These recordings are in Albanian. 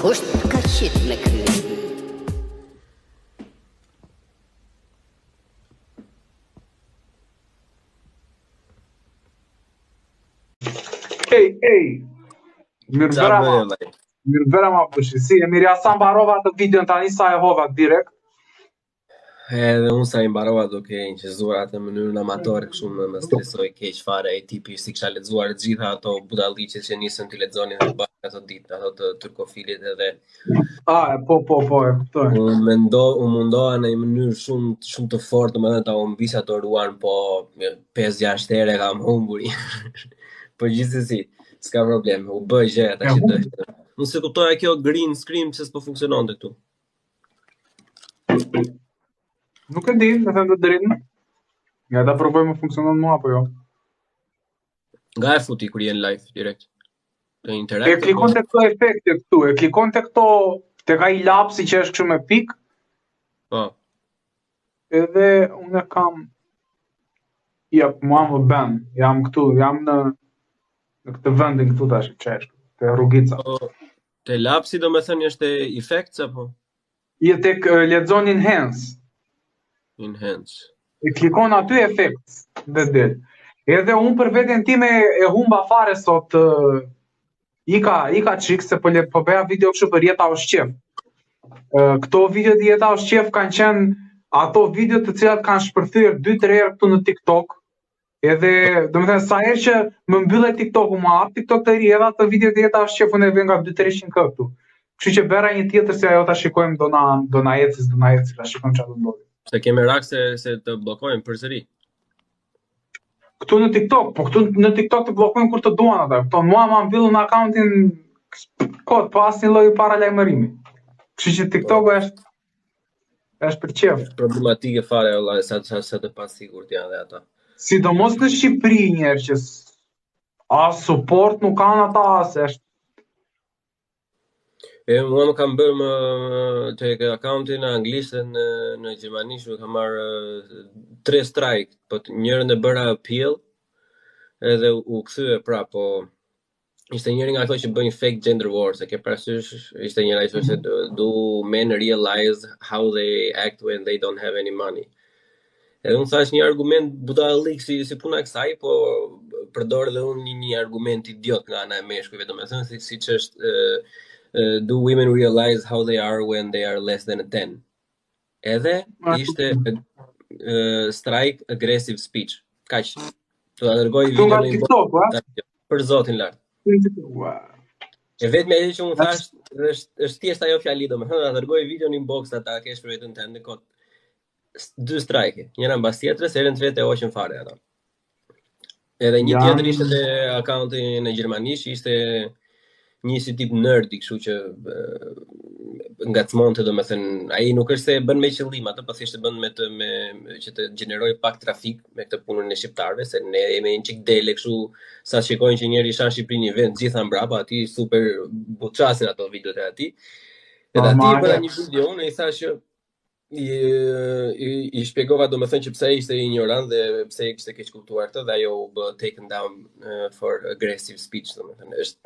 Kusht ka qit me kry. Ej, mirë vera ma pëshi, si, e mirë sa mbarova të videon tani sa e hova direkt. Edhe unë sa i mbarova duke inqizuar atë në mënyrën amatore, kështu më stresoj keq fare, e tipi si kisha lexuar të gjitha ato budalliqet që nisën të lexonin në bashkë ato ditë, ato të turkofilit edhe. Po, e kuptoj. Unë mundoha në një mënyrë shumë të fortë, domethënë ta humbisja të ruan, po 5-6 herë kam humbur. Po gjithsesi, s'ka problem, u bë gjë ata që dëshë. Unë se kuptoja kjo green screen se s'po funksiononte këtu. Nuk e di, me thënë të drejtën. Nga ta provoj më funksionon mua, apo jo. Nga e futi kur jenë live, direkt? Të interakt? E klikon të këto efekte këtu, e klikon të këto, të ka i lapsi që është kështu me pik. Po. Edhe unë e kam, mua më ben, jam këtu, jam në këtë vendin këtu tash, qesh, të rrugica. Te lapsi do me thënë është effects, apo? Je tek lexon enhance. Enhance. E klikon aty effects dhe del. Edhe unë për veten time e humba fare sot ika çik se po bëja video kështu për jeta ushqef. Këto video të jeta ushqef kanë qenë ato video të cilat kanë shpërthyer 2-3 herë këtu në TikTok. Edhe, domethënë sa herë që më mbyllet TikToku, më hap TikTok të ri, edhe ato video të jeta ushqef unë e vë nga 200-300 këtu. Kështu që bëra një tjetër se ajo ta shikojmë do na ecë, ta shikojmë çfarë do ndodhi. Se kemi rak se të blokojmë përsëri. Këtu në TikTok, po këtu në TikTok të blokojnë kur të duan ata. Këto mua ma mbyllën akauntin kod, po asnjë lloj paralajmërimi. Kështu që TikToku është për qef. Problematike fare valla, sa të pasigurt janë dhe ata. Sidomos në Shqipëri njerë që support nuk kanë ata as është. Mua më kam bërë të akauntin në anglisht dhe në gjermanisht, më kam marrë 3 strike, po njërën e bëra appeal edhe u kthye pra, po ishte njëri nga ato që bëjnë fake gender wars, e ke parasysh, ishte njëra që se do men realize how they act when they don't have any money. Edhe unë thash një argument budallik si puna e kësaj, po përdor edhe unë një argument idiot nga ana e meshkujve, domethënë siç është do women realize how they are when they are less than a 10? Edhe ishte strike aggressive speech. Kaq. Do ta dërgoj videon në TikTok, për zotin lart. E vetmja që unë thash është thjesht ajo fjali, domethënë ta dërgoj videon në inbox ata kesh për vetën tënde kot. 2 strike, njëra mbas tjetrës, herën tretë e hoqën fare ata. Edhe një tjetër ishte te akaunti në gjermanisht, ishte një si tip nerdi, kështu që ngacmonte, domethënë, ai nuk është se e bën me qëllim, atë po thjesht e bën me që të gjenerojë pak trafik me këtë punën e shqiptarëve, se ne jemi një çik dele kështu, sa shikojnë që njëri shan Shqipëri një vend gjitha mbrapa, aty super buçasin ato videot e atij. Edhe aty bëra një video, unë i thash që i shpjegova domethënë që pse ishte ignorant dhe pse kishte keq kuptuar këtë dhe ajo u bë taken down for aggressive speech, domethënë është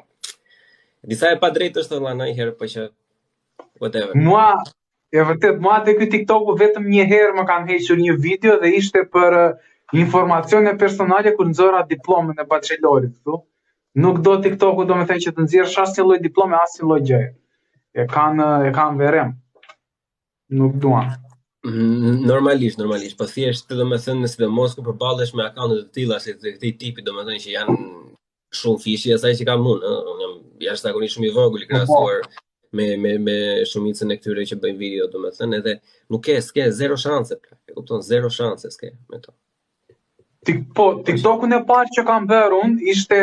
disa e pa drejtë është valla ndonjëherë, po që whatever. Mua te ky TikToku vetëm një herë më kanë hequr një video dhe ishte për informacione personale kur nxora diplomën e bachelorit këtu. Nuk do TikToku domethënë që të nxjerrësh asnjë lloj diplome, asnjë lloj gjëje. E kanë verem. Nuk duan. Normalisht, po thjesht domethënë sidomos kur përballesh me akaunte të tilla si këtij tipi, domethënë që janë shumë fishi asaj që kam unë, unë jam jashtëzakonisht shumë i vogël krahasuar me shumicën e këtyre që bëjnë video, domethënë, edhe nuk s'ke zero shanse, e kupton, zero shanse s'ke me to. TikTokun e parë që kam bërë unë ishte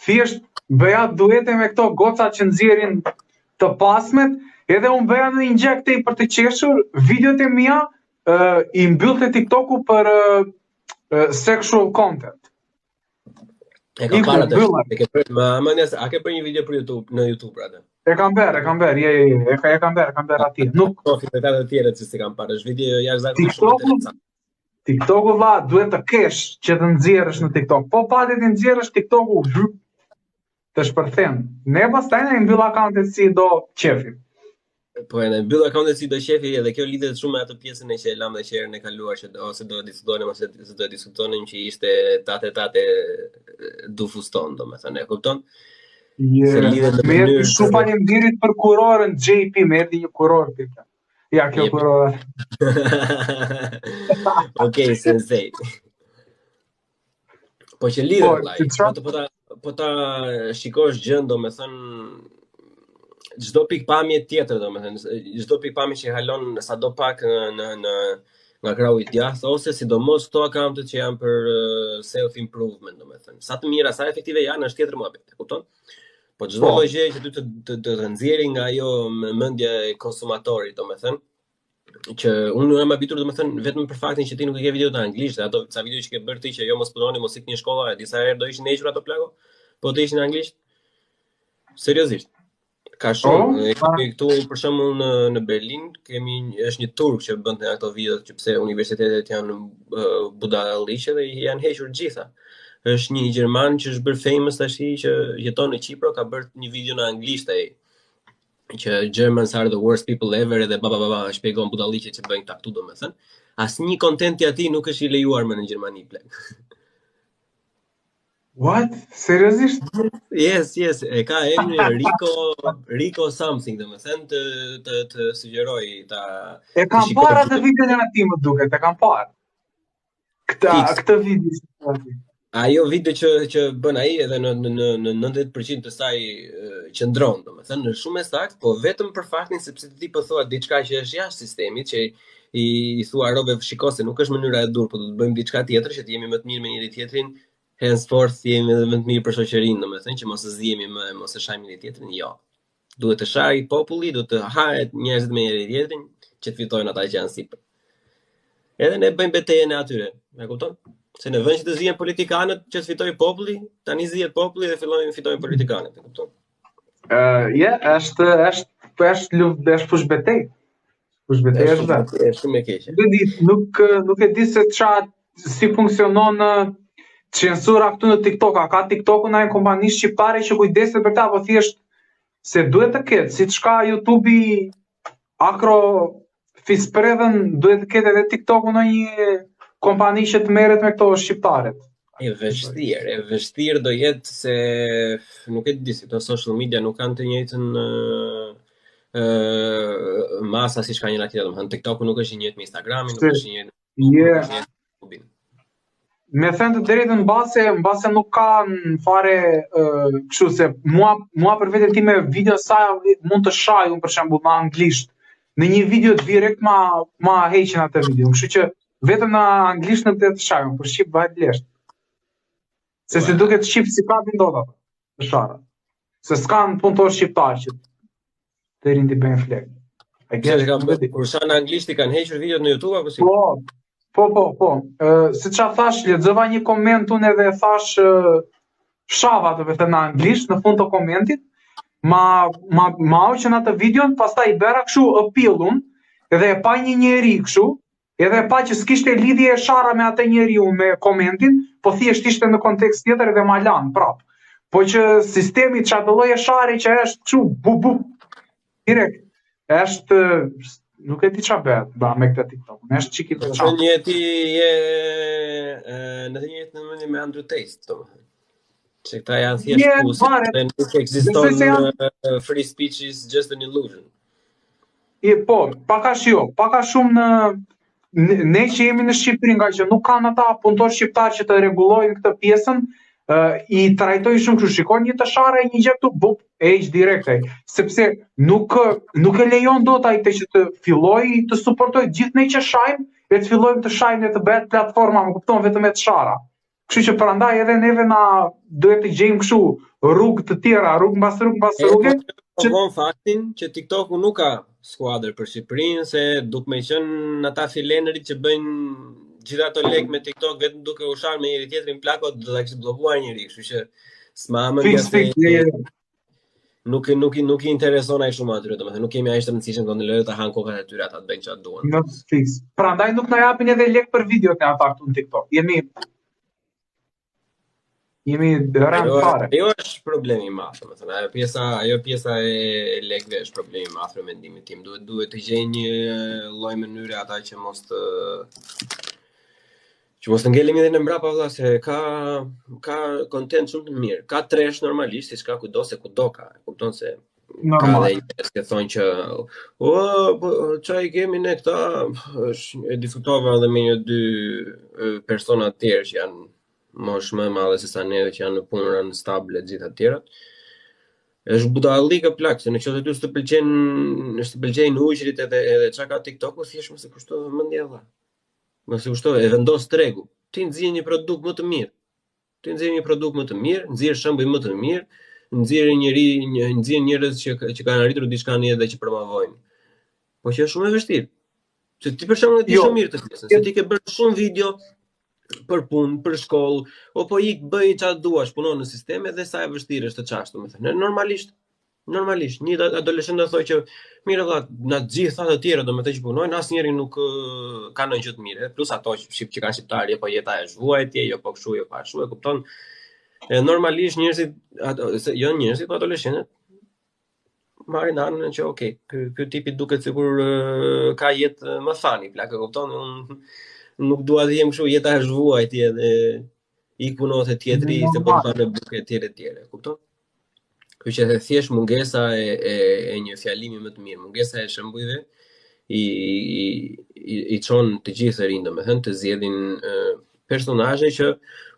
thjesht bëja duete me këto goca që nxjerrin të pasmet, edhe unë bëja në injekte për të qeshur, videot e mia i mbyllte TikToku për sexual content. E kam parë atë. A ke bërë një video për YouTube në YouTube pra atë? E kam bërë, e kam bërë atje. Nuk po të tjera që s'e kam parë. Është video jashtëzakonisht shumë interesant. TikToku vlla duhet të kesh që të nxjerrësh në TikTok. Po pati të nxjerrësh TikToku të shpërthen. Ne pastaj ne mbyll akauntet si do qefi. Po e në mbyll akauntet si do qefi edhe kjo lidhet shumë me atë pjesën e që e lam dhe që herën e kaluar që ose do diskutonim ose do diskutonim që ishte tate du fuston, domethënë, e kupton? Se lidhet në mënyrë Shumë faleminderit për kurorën JP, më erdhi një kuror këtu. Ja, kjo kurora. Okej, sensei. Po që lidhet vllai. Po ta shikosh gjën, domethënë çdo pikpamje tjetër, domethënë çdo pikpamje që halon sadopak nga krahu i djathtë ose sidomos këto akauntet që janë për self improvement, domethënë. Sa të mira, sa efektive janë është tjetër muhabet, e kupton? Po çdo lloj gjë që të nxjerrë nga ajo mendja e konsumatorit, domethënë, që unë jam habitur domethënë vetëm për faktin që ti nuk e ke video të anglisht, ato ca video që ke bërë ti që jo mos punoni, mos ikni në shkolla, disa herë do ishin hequr ato plako, po të ishin në anglisht. Seriozisht. Ka shumë, këtu për shembull në Berlin është një turk që bën ato videot që pse universitetet janë budalliqe dhe janë hequr gjitha. Është një gjerman që është bërë famous tash që jeton në Kipër, ka bërë një video në anglisht ai që Germans are the worst people ever edhe shpjegon budalliqet që bëjnë këta këtu domethënë. Asnjë kontent i atij nuk është i lejuar më në Gjermani plak. What? Seriozisht? Yes, e ka emrin Rico something, domethënë të sugjeroj ta. E kam parë atë videon e atij më duket, e kam parë. Këtë video. Ajo video që bën ai edhe në 90% të saj qëndron, domethënë është shumë saktë, po vetëm për faktin sepse ti po thua diçka që është jashtë sistemit, që i thua robe shiko se nuk është mënyra e dur, po do të bëjmë diçka tjetër që të jemi më të mirë me njëri tjetrin. Henceforth jemi edhe më të mirë për shoqërinë, domethënë që mos e zgjemi më, mos e shajmë njëri tjetrin, jo. Duhet të shaj populli, duhet të hahet njerëzit me njëri tjetrin që të fitojnë ata që janë sipër. Edhe ne bëjmë betejën e atyre, e kupton? Se në vend që të zihen politikanët që të fitojë populli, tani zihet populli dhe fillojnë fitojnë politikanët, e kupton? Është fush betejë. Fush betejë është vetë. Është shumë e keqe. Nuk e di se si funksionon censura këtu në TikTok. Ka TikTok-un ai kompani shqiptare që kujdeset për ta, po thjesht se duhet të ketë, siç ka YouTube-i akro fispredhen, duhet të ketë edhe TikTok-u në një kompani që të merret me këto shqiptarët. E vështirë do jetë se nuk e di se këto social media nuk kanë të njëjtën masa siç ka njëra tjetër, domethënë TikTok-u nuk është i njëjtë me Instagramin, nuk është i njëjtë me YouTube-in. Me thënë të drejtën mbase nuk kanë fare kështu se mua për veten time video sa mund të shaj unë për shembull në anglisht. Në një video direkt ma heqin atë video. Kështu që vetëm në anglisht nuk të shaj unë, për shqip bëhet lesht. Se si duket shqip si ka ndodha të shara. Se s'kan punëtor shqiptar që të rinë t'i bëjnë flek. Kur sa në anglisht i kanë hequr videot në YouTube apo si? Po. Si qa thash, lexova një koment unë edhe thash shava të vetëm në anglisht në fund të komentit, ma hoqën atë videon, pastaj i bëra kështu appeal-un, edhe e pa një njeri kështu, edhe e pa që s'kishte lidhje e shara me atë njeriu me komentin, po thjesht ishte në kontekst tjetër edhe ma lan prap. Po që sistemi çfarë lloj e shari që është kështu direkt, është nuk e di çfarë bëhet me këtë TikTok. Është çiki të çfarë. Në njëti në të njëjtën mënyrë me Andrew Tate, domethënë. Që këta janë thjesht pusë, nuk ekziston free speech is just an illusion. Po, pak a shumë ne që jemi në Shqipëri, nga që nuk kanë ata punëtor shqiptar që të rregullojnë këtë pjesën, i trajtoj shumë kështu, shikon një të shara e një gjë këtu, bup, heq direkt ai, sepse nuk e lejon dot ai që të filloj të suportoj gjithë ne që shajmë, e të fillojmë të shajmë dhe të bëhet platforma, më kupton, vetëm me të shara. Kështu që prandaj edhe neve na duhet të gjejmë kështu rrugë të tjera, rrugë mbas rrugë. Që faktin që TikTok-u nuk ka skuadër për Shqipërinë, se duke me qenë ata filenerit që bëjnë gjithë ato lek me TikTok vetëm duke u sharë me njëri tjetrin plakot, do ta kishte bllokuar njëri, kështu që s'ma më nga se Nuk i intereson ai shumë atyre, domethënë nuk kemi aq të rëndësishëm do në lërë të hanë kokat e tyre ata të bëjnë çfarë duan. Në fix. Prandaj nuk na japin edhe lek për videot në ata këtu në TikTok. Jemi rënd fare. Ajo është problemi i madh, domethënë ajo pjesa e lekëve është problemi i madh në mendimin tim. Duhet të gjejnë një lloj mënyre ata që mos të ngelemi edhe në mbrapa valla se ka content shumë të mirë. Ka trash normalisht, siç ka kudo se kudo ka. Kupton se Normal. ka dhe njerëz që thonë që çai kemi ne këta, e diskutova edhe me një dy persona të tjerë që janë mosh më madhe se sa neve që janë në punëra në stable gjithë të tjerat. Është budallika plak, se nëse ty s'të pëlqejnë ujërit edhe çka ka TikTok-u, thjesht mos e kushto mendje valla. Mos e kushto, e vendos tregu. Ti nxjerr një produkt më të mirë. Nxjerr shembuj më të mirë, nxjerr njerëz që kanë arritur diçka në jetë dhe që promovojnë. Po që është shumë e vështirë. Se ti për shembull ti shumë mirë të pjesën, se ti ke bërë shumë video për punë, për shkollë, apo bëj çfarë duash, punon në sisteme dhe sa e vështirë është të çash, domethënë. Normalisht, një adoleshent do thotë që mirë valla, na të gjitha të tjerë domethënë që punojnë, asnjëri nuk ka ndonjë gjë të mirë, plus ato që kanë shqiptarë, po jeta e zhvuajtje, jo po kështu, jo pa ashtu, e kupton? Normalisht njerëzit, jo njerëzit, po adoleshentët marrin anën që okay, ky tipi duket sikur ka jetë më fani, plak, e kupton? Unë nuk dua të jem kështu jeta e zhvuajtje dhe i punohet e tjetri se po të në bukë etj, kupton? Kjo që thjesht mungesa e një fjalimi më të mirë, mungesa e shembujve i çon të gjithë rinë, domethënë të zgjedhin personazhe që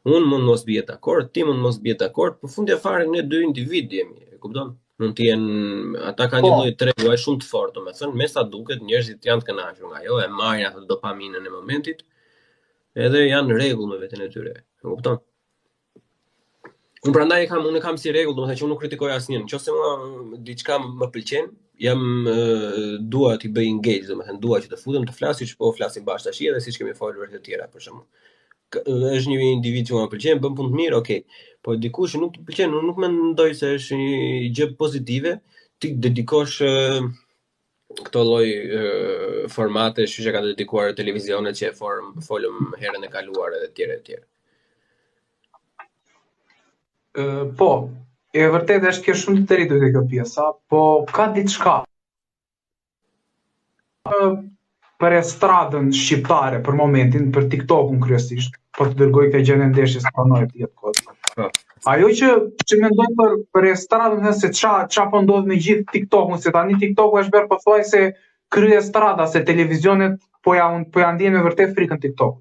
unë mund mos bie dakord, ti mund mos bie dakord, por fundja fare ne dy individ jemi, e kupton? Mund të jenë ata kanë një lloj tregu shumë të fortë, domethënë me sa duket njerëzit janë të kënaqur nga ajo, e marrin atë dopaminën e momentit, edhe janë në rregull me veten e tyre, e kupton? Unë prandaj unë kam si rregull, domethënë që unë nuk kritikoj asnjërin. Nëse mua diçka më pëlqen, dua t'i bëj engage, domethënë dua që të futem të flasë, siç po flasim bashkë tash edhe siç kemi folur të tjera për shembull. Është një individ që më pëlqen, bën punë të mirë, okay. Po dikush që nuk të pëlqen, unë nuk mendoj se është një gjë pozitive ti dedikosh këto lloj formate që ka dedikuar televizionet që folëm herën e kaluar edhe të tjerë. Po, e vërtet është kjo shumë të rritur kjo pjesa, po ka diçka për estradën shqiptare për momentin, për TikTok-un kryesisht, për të dërgoj këtë gjë në ndeshje s'pranoj të jetë kohë. Ajo që mendoj për estradën se ç'a po ndodh me gjithë TikTok-un, se tani TikTok-u është bërë pothuajse krye estrada, se televizionet po ja ndjen me vërtet frikën TikTok.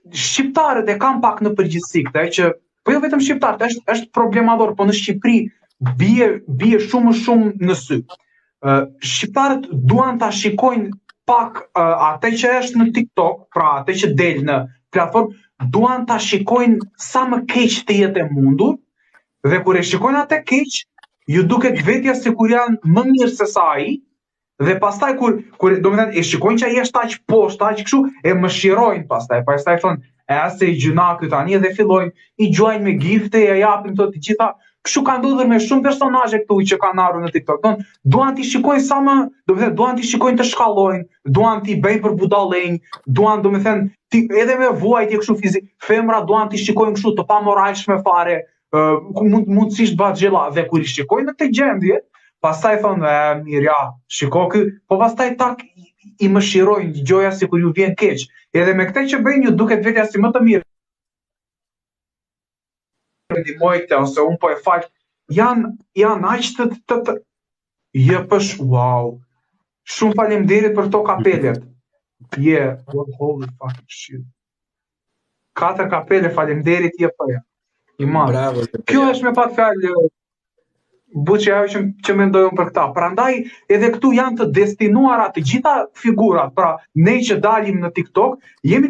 Shqiptarët e kanë pak në përgjithësi këtë, që po jo vetëm shqiptarët, është problemator, po në Shqipëri bie shumë në sy. Shqiptarët duan ta shikojnë pak atë që është në TikTok, pra atë që del në platformë, duan ta shikojnë sa më keq të jetë e mundur, dhe kur e shikojnë atë keq, ju duket vetja sikur janë më mirë se sa ai. Dhe pastaj kur domethënë e shikojnë që ai është aq poshtë, aq kështu, e mëshirojnë pastaj thonë, se i gjuna ky tani dhe fillojnë i gjuajnë me gifte, ja japin këto të gjitha. Kështu ka ndodhur me shumë personazhe këtu që kanë ardhur në TikTok. Duan t'i shikojnë sa më, domethënë duan t'i shikojnë të shkallojnë, duan t'i bëjnë për budallënj, duan domethënë edhe me vuajtje kështu fizik, femra duan t'i shikojnë kështu të pamoralshme fare, mundësisht baxhilla, dhe kur i shikojnë në këtë gjendje, pastaj thonë, mirë, ja, shiko kë, po pastaj tak i mëshirojnë gjoja sikur ju vjen keq. Edhe me këtë që bëjnë ju duket vetja si më të mirë. Ndihmojte ose unë po e fal, janë aq të jepësh, wow. Shumë faleminderit për to kapelet. Holy fucking shit. 4 kapele, faleminderit jepëja. I madh. Kjo është me pak fjalë buçi ajo që mendoj unë për këta. Prandaj edhe këtu janë të destinuara të gjitha figurat, pra ne që dalim në TikTok, jemi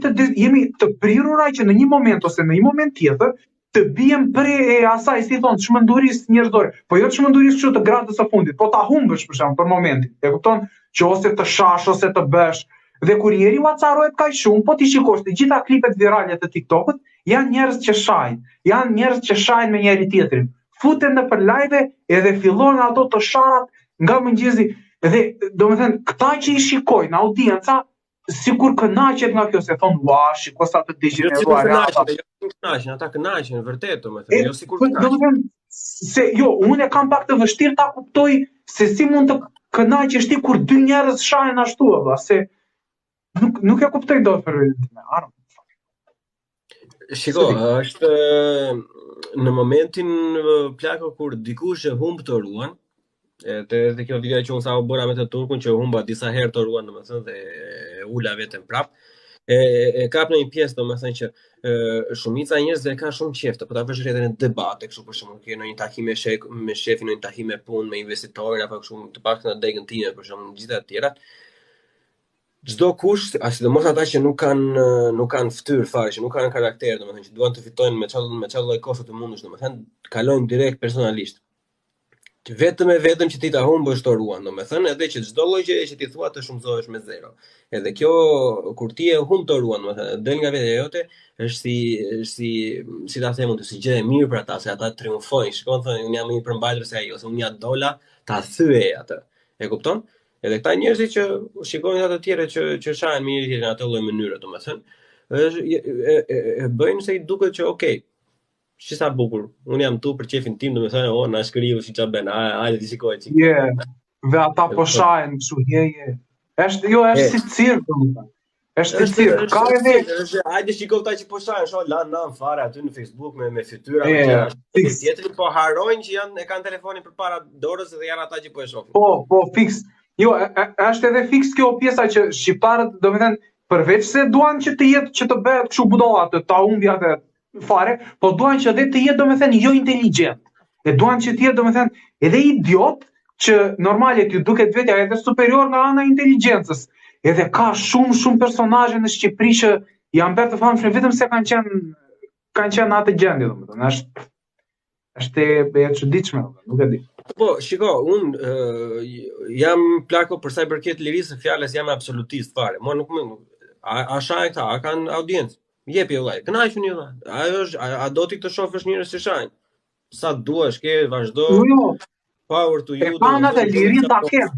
të prirura që në një moment ose në një moment tjetër të bijem pre asaj, si thonë, çmendurisë njerëzore. Po jo çmendurisë kështu të gradës së fundit, po ta humbësh për shembull për momentin. E kupton? Që ose të shash ose të bësh. Dhe kur njeriu acarohet kaq shumë, po ti shikosh të gjitha klipet virale të TikTokut, janë njerëz që shajnë. Janë njerëz që shajnë me njëri tjetrin. futen në për live edhe fillon ato të sharat nga mëngjesi. Edhe domethënë këta që i shikojnë audienca sikur kënaqet nga kjo, se thon ua, shiko sa të degeneruar ata. Ata kënaqen vërtet, domethënë, jo sikur kënaqen. Domethënë se jo, unë e kam pak të vështirë ta kuptoj se si mund të kënaqesh ti kur dy njerëz shahen ashtu, valla, se nuk e kuptoj dot për vetëm. Shiko, është në momentin plako kur dikush e humb të ruan, edhe kjo video që unë sa u bëra me të turkun që humba disa herë të ruan, domethënë, dhe ula veten prap. E kap në një pjesë, domethënë që shumica e njerëzve ka shumë qeftë, po ta vesh rreth në debate, kështu për shembull, ke në një takim me shefin, në një takim me punë, me investitorin apo kështu, të paktën në degën time për shembull, gjithë të tjerat. Çdo kush, sidomos ata që nuk kanë fytyrë fare, që nuk kanë karakter, domethënë që duan të fitojnë me çfarë lloj kosto të mundesh, domethënë kalojnë direkt personalisht. Vetëm e vetëm që ti ta humbësh të ruan, domethënë, edhe që çdo lloj gjëje që ti thua të shumëzohesh me zero. Edhe kjo kur ti e humb të ruan, domethënë, del nga vetja jote, është si ta them unë, si gjë e mirë për ata, se ata triumfojnë. Shkon thonë unë jam i përmbajtur se ai, ose unë ja dola ta thyej atë. E kupton? Edhe këta njerëzit që shikojnë ata të tjerë që shahen mirë në atë lloj mënyre, domethënë, e bëjnë se i duket që okay, shi sa bukur. Unë jam tu për qefin tim, domethënë, na shkriu si çfarë bën. Hajde ti shikoj çik. Dhe ata po shahen kështu, është si cirk, domethënë. Është si cirk. Ka edhe hajde shikoj ta që po shahen, shoh lan fare aty në Facebook me fytyra me gjëra. Tjetrin po harojnë që e kanë telefonin përpara dorës dhe janë ata që po e shohin. Po, fiks. Jo, është edhe fiks kjo pjesa që shqiptarët, domethënë, përveç se duan që të jetë që të bëhet kështu budalla, ta humbi atë fare, po duan që edhe të jetë, domethënë, jo inteligjent. E duan që të jetë, domethënë, edhe idiot, që normale t'ju duket vetja edhe superior nga ana e inteligjencës. Edhe ka shumë personazhe në Shqipëri që janë bërë të famshëm vetëm se kanë qenë atë gjendje, domethënë. Është e çuditshme, nuk e di. Po, shiko, unë jam plako për sa i përket lirisë së fjalës, jam absolutist fare. Mua nuk më a shahin këta, a kanë audiencë. Jepi vëllai, kënaquni vëllai. A do ti të shohësh njerëz që shahin? Sa duash, ke vazhdo. Jo. Power to you. E kanë atë lirin ta kem.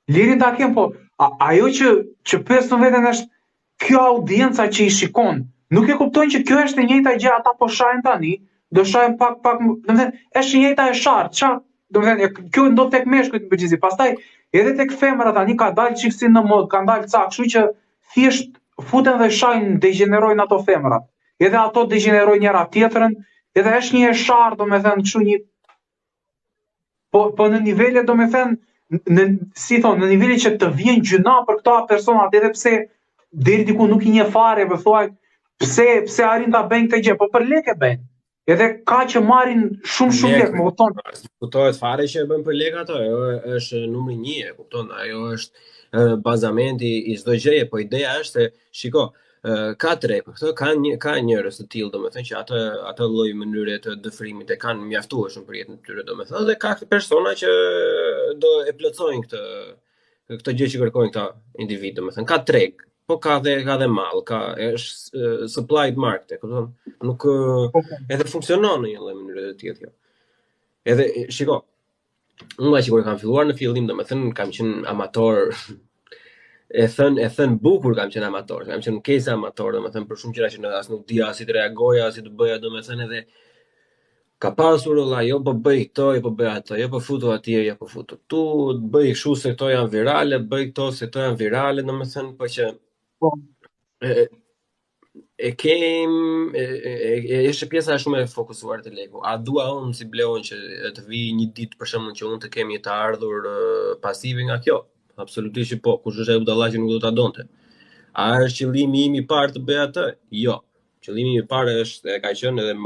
Lirin ta kem, po ajo që pesën veten është kjo audienca që i shikon. Nuk e kuptojnë që kjo është e njëjta gjë ata po shahin tani. Do shahin pak, domethënë, është e njëjta e shartë, ç'a? Domethënë, kjo ndodh tek meshkujt në përgjithësi. Pastaj edhe tek femrat tani ka dalë çik si në mod, kanë dalë ca, kështu që thjesht futen dhe shahin, degenerojnë ato femrat. Edhe ato degenerojnë njëra tjetrën, edhe është një e shartë, domethënë, kështu një po në nivele, domethënë, në nivele që të vjen gjyna për këta personat, edhe pse deri diku nuk i njeh fare, po thuaj pse arrin ta bëjnë këtë gjë, po për lekë bëjnë. Edhe ka që marrin shumë lekë, më kupton? Kuptohet fare që e bën për lekë ato, ajo është numri 1, e kupton? Ajo është bazamenti i çdo gjëje, po ideja është se shiko, ka treg, ka njerëz të tillë, domethënë që atë lloj mënyre të dëfrimit e kanë mjaftueshëm për jetën e tyre, domethënë, dhe ka persona që do e plotësojnë këtë gjë që kërkojnë këta individ, domethënë, ka treg. Po ka dhe mall, është supply market, e kupton? Nuk edhe funksionon në një lloj mënyre të tillë kjo. Edhe shiko, unë që kur kam filluar në fillim, domethënë kam qenë amator, e thën bukur kam qenë amator, kam qenë keq amator, domethënë për shumë gjëra që as nuk dija si të reagoja, si të bëja, domethënë edhe ka pasur valla, jo po bëj këto, jo po bëj ato, jo po futu atje, jo po futu tu, bëj kështu se këto janë virale, bëj këto se këto janë virale, domethënë, po që është pjesa shumë e fokusuar të leku. A dua unë si Bleon që të vi një ditë për shembull që unë të kemi të ardhur pasive nga kjo? Absolutisht që po, kush është ai budalla që nuk do ta donte. A është qëllimi im i parë të bëj atë? Jo. Qëllimi i parë është ka qenë edhe